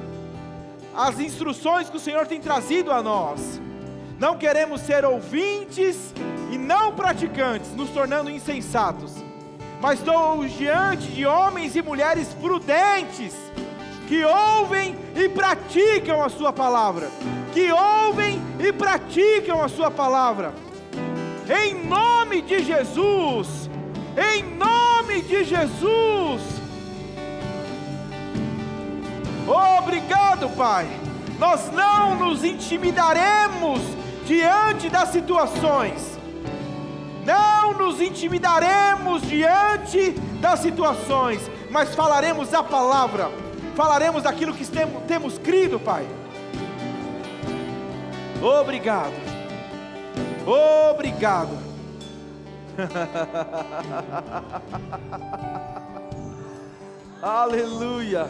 às instruções que o Senhor tem trazido a nós. Não queremos ser ouvintes e não praticantes, nos tornando insensatos, mas estamos diante de homens e mulheres prudentes, que ouvem e praticam a sua palavra, que ouvem e praticam a sua palavra, em nome de Jesus, em nome de Jesus. Obrigado, Pai. Nós não nos intimidaremos diante das situações, não nos intimidaremos diante das situações, mas falaremos a palavra, falaremos aquilo que temos crido, Pai. Obrigado, obrigado. Aleluia,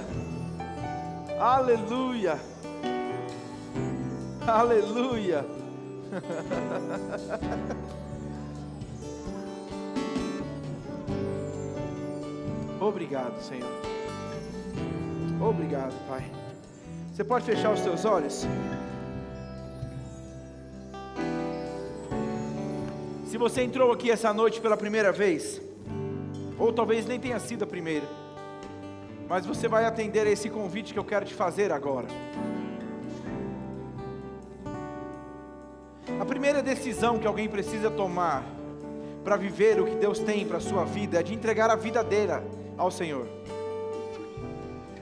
aleluia, aleluia. Obrigado, Senhor. Obrigado, Pai. Você pode fechar os seus olhos? Se você entrou aqui essa noite pela primeira vez, ou talvez nem tenha sido a primeira, mas você vai atender a esse convite que eu quero te fazer agora. A primeira decisão que alguém precisa tomar para viver o que Deus tem para a sua vida é de entregar a vida dele ao Senhor.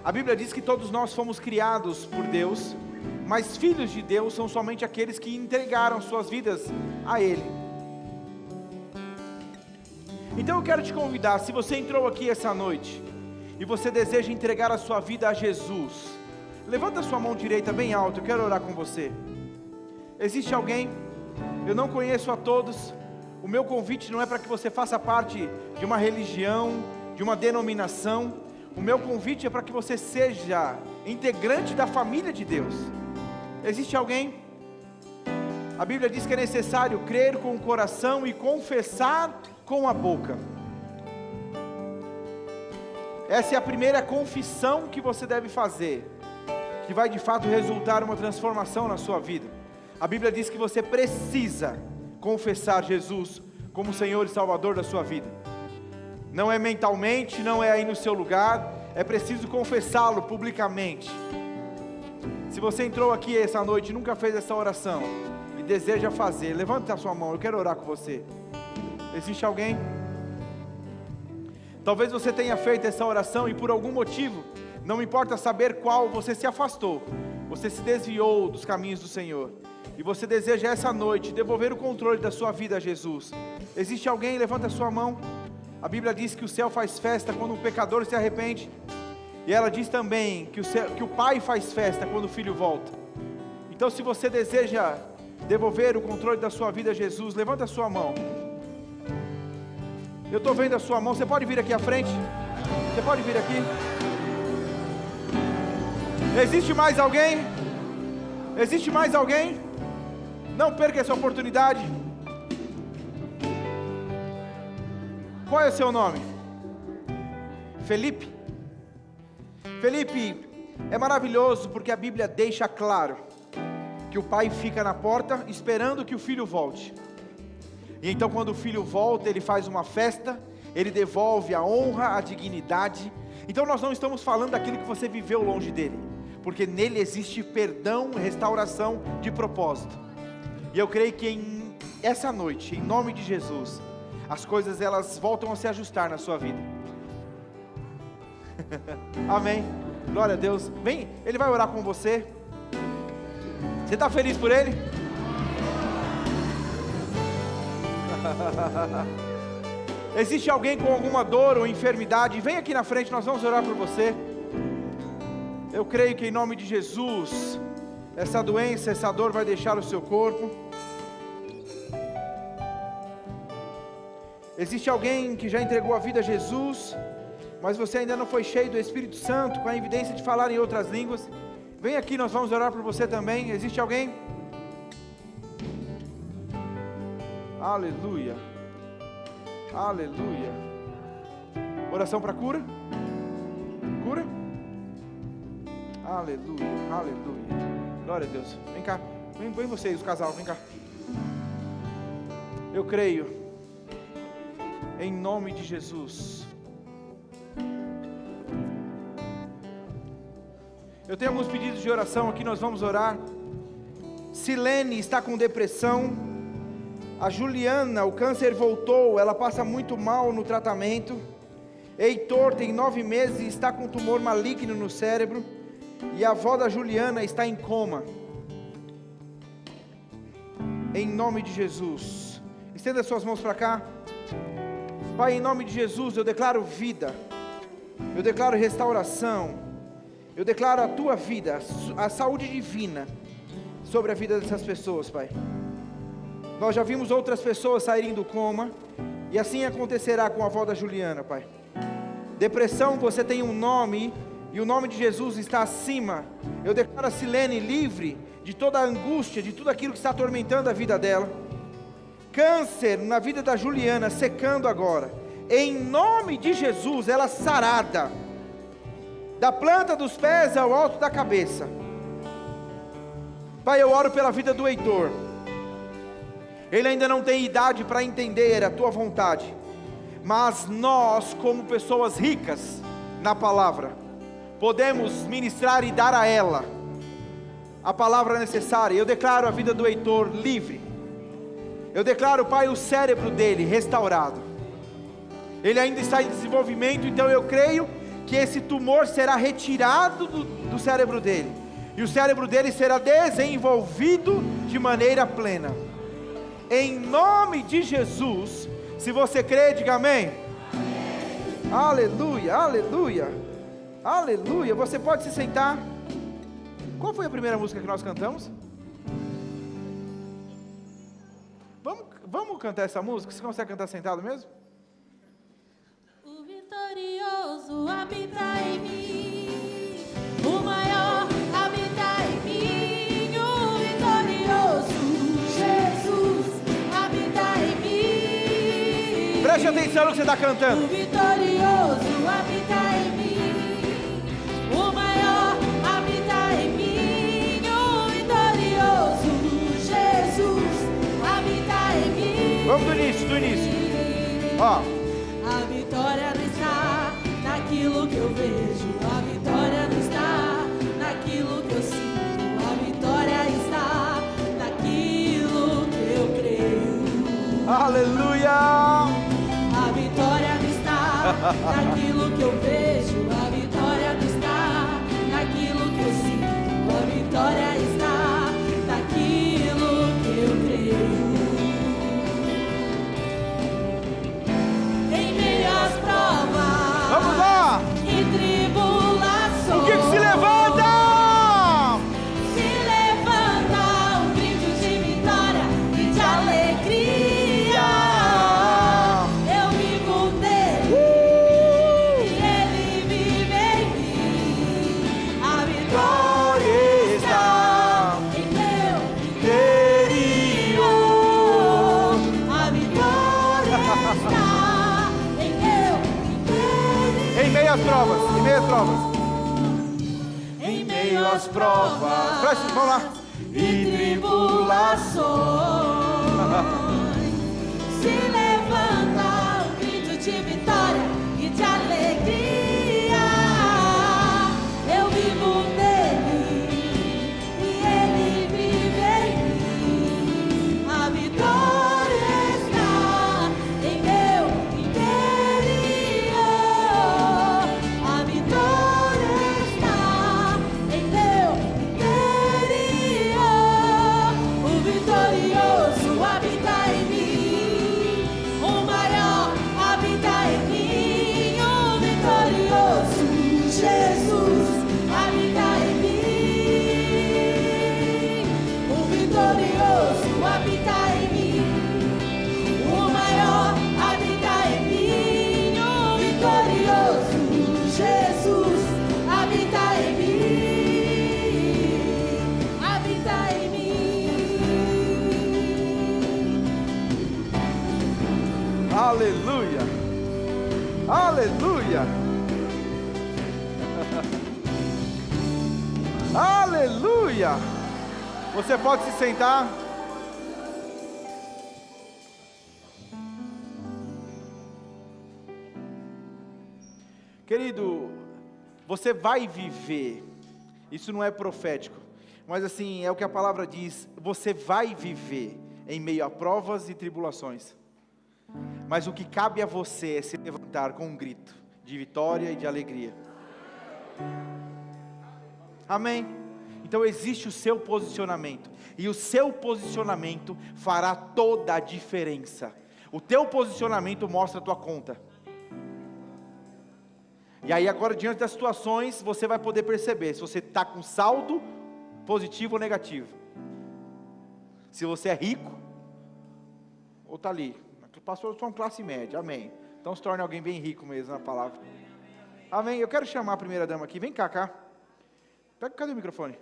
A Bíblia diz que todos nós fomos criados por Deus, mas filhos de Deus são somente aqueles que entregaram suas vidas a Ele. Então eu quero te convidar, se você entrou aqui essa noite e você deseja entregar a sua vida a Jesus, levanta a sua mão direita bem alto, eu quero orar com você. Existe alguém? Eu não conheço a todos. O meu convite não é para que você faça parte de uma religião, de uma denominação. O meu convite é para que você seja integrante da família de Deus. Existe alguém? A Bíblia diz que é necessário crer com o coração e confessar com a boca. Essa é a primeira confissão que você deve fazer, que vai de fato resultar uma transformação na sua vida. A Bíblia diz que você precisa confessar Jesus como Senhor e Salvador da sua vida. Não é mentalmente, não é aí no seu lugar, é preciso confessá-lo publicamente. Se você entrou aqui essa noite e nunca fez essa oração e deseja fazer, levante a sua mão, eu quero orar com você. Existe alguém? Talvez você tenha feito essa oração e por algum motivo, não importa saber qual, você se afastou, você se desviou dos caminhos do Senhor, e você deseja essa noite devolver o controle da sua vida a Jesus. Existe alguém? Levanta a sua mão. A Bíblia diz que o céu faz festa quando um pecador se arrepende, e ela diz também que o Pai faz festa quando o Filho volta. Então, se você deseja devolver o controle da sua vida a Jesus, levanta a sua mão. Eu estou vendo a sua mão. Você pode vir aqui à frente? Você pode vir aqui? Existe mais alguém? Existe mais alguém? Não perca essa oportunidade. Qual é o seu nome? Felipe? Felipe, é maravilhoso porque a Bíblia deixa claro que o pai fica na porta esperando que o filho volte. E então quando o filho volta, ele faz uma festa, ele devolve a honra, a dignidade. Então nós não estamos falando daquilo que você viveu longe dele, porque nele existe perdão, restauração de propósito. E eu creio que essa noite, em nome de Jesus, as coisas elas voltam a se ajustar na sua vida. Amém, glória a Deus. Vem, ele vai orar com você. Você está feliz por ele? Existe alguém com alguma dor ou enfermidade? Vem aqui na frente, nós vamos orar por você. Eu creio que em nome de Jesus, essa doença, essa dor vai deixar o seu corpo. Existe alguém que já entregou a vida a Jesus, mas você ainda não foi cheio do Espírito Santo, com a evidência de falar em outras línguas? Vem aqui, nós vamos orar por você também. Existe alguém? Aleluia, aleluia. Oração para cura? Cura? Aleluia, aleluia. Glória a Deus. Vem cá, vem vocês, o casal, vem cá. Eu creio, em nome de Jesus. Eu tenho alguns pedidos de oração aqui, nós vamos orar. Silene está com depressão. A Juliana, o câncer voltou, ela passa muito mal no tratamento. Heitor tem 9 meses e está com tumor maligno no cérebro. E a avó da Juliana está em coma. Em nome de Jesus, estenda suas mãos para cá. Pai, em nome de Jesus, eu declaro vida, eu declaro restauração, eu declaro a tua vida, a saúde divina sobre a vida dessas pessoas, Pai. Nós já vimos outras pessoas saírem do coma, e assim acontecerá com a avó da Juliana, Pai. Depressão, você tem um nome, e o nome de Jesus está acima. Eu declaro a Silene livre de toda a angústia, de tudo aquilo que está atormentando a vida dela. Câncer na vida da Juliana, secando agora. Em nome de Jesus, ela sarada, da planta dos pés ao alto da cabeça. Pai, eu oro pela vida do Heitor. Ele ainda não tem idade para entender a tua vontade, mas nós, como pessoas ricas na palavra, podemos ministrar e dar a ela a palavra necessária. Eu declaro a vida do Heitor livre. Eu declaro, Pai, o cérebro dele restaurado. Ele ainda está em desenvolvimento, então eu creio que esse tumor será retirado do cérebro dele, e o cérebro dele será desenvolvido de maneira plena. Em nome de Jesus, se você crê, diga amém. Amém. Aleluia, aleluia, aleluia. Você pode se sentar. Qual foi a primeira música que nós cantamos? Vamos cantar essa música? Você consegue cantar sentado mesmo? O vitorioso habita em mim, o maior habita em mim, o vitorioso Jesus habita em mim. Preste atenção no que você está cantando. O vitorioso habita em mim, o maior habita em mim, o vitorioso Jesus habita em mim. Vamos do início. Ó. A vitória não está naquilo que eu vejo, a vitória não está naquilo que eu sinto, a vitória está naquilo que eu creio. Aleluia! A vitória não está naquilo que eu vejo, a vitória não está naquilo que eu sinto, a vitória está naquilo que eu creio. Em meio às provas, Vamos lá! e tribulações, O que se levanta? se levanta um grito de vitória e de alegria. Eu vivo nele e ele vive em mim. A vitória está em meu interior. A vitória está em meu interior. Em meio às provas, em meio às provas. Em meio às provas, Presta, vamos lá. e tribulações, se levanta um grito de vitória e de alegria. Eu vivo nele e ele vive em mim. A vitória está em meu interior. A vitória está em meu interior. O vitorioso habita em mim. O maior habita em mim. O vitorioso Jesus habita em mim. O vitorioso habita em mim. O maior habita em mim. O vitorioso Jesus habita em mim. Habita em mim. Aleluia! Aleluia! Aleluia! Você pode se sentar. Querido, você vai viver. Isso não é profético, mas assim, é o que a palavra diz. Você vai viver em meio a provas e tribulações. Mas o que cabe a você é se levantar com um grito de vitória e de alegria. Amém? Então existe o seu posicionamento, e o seu posicionamento fará toda a diferença. O teu posicionamento mostra a tua conta. E aí agora, diante das situações, você vai poder perceber se você está com saldo positivo ou negativo. Se você é rico ou está ali. Pastor, eu sou uma classe média, amém. Então se torne alguém bem rico mesmo na palavra. Amém. Eu quero chamar a primeira dama aqui. Vem cá, cá. Cadê o microfone?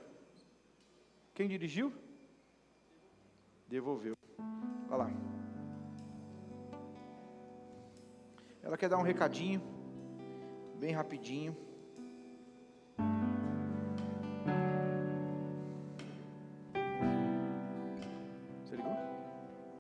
Quem dirigiu? Devolveu. Olha lá. Ela quer dar um recadinho, bem rapidinho.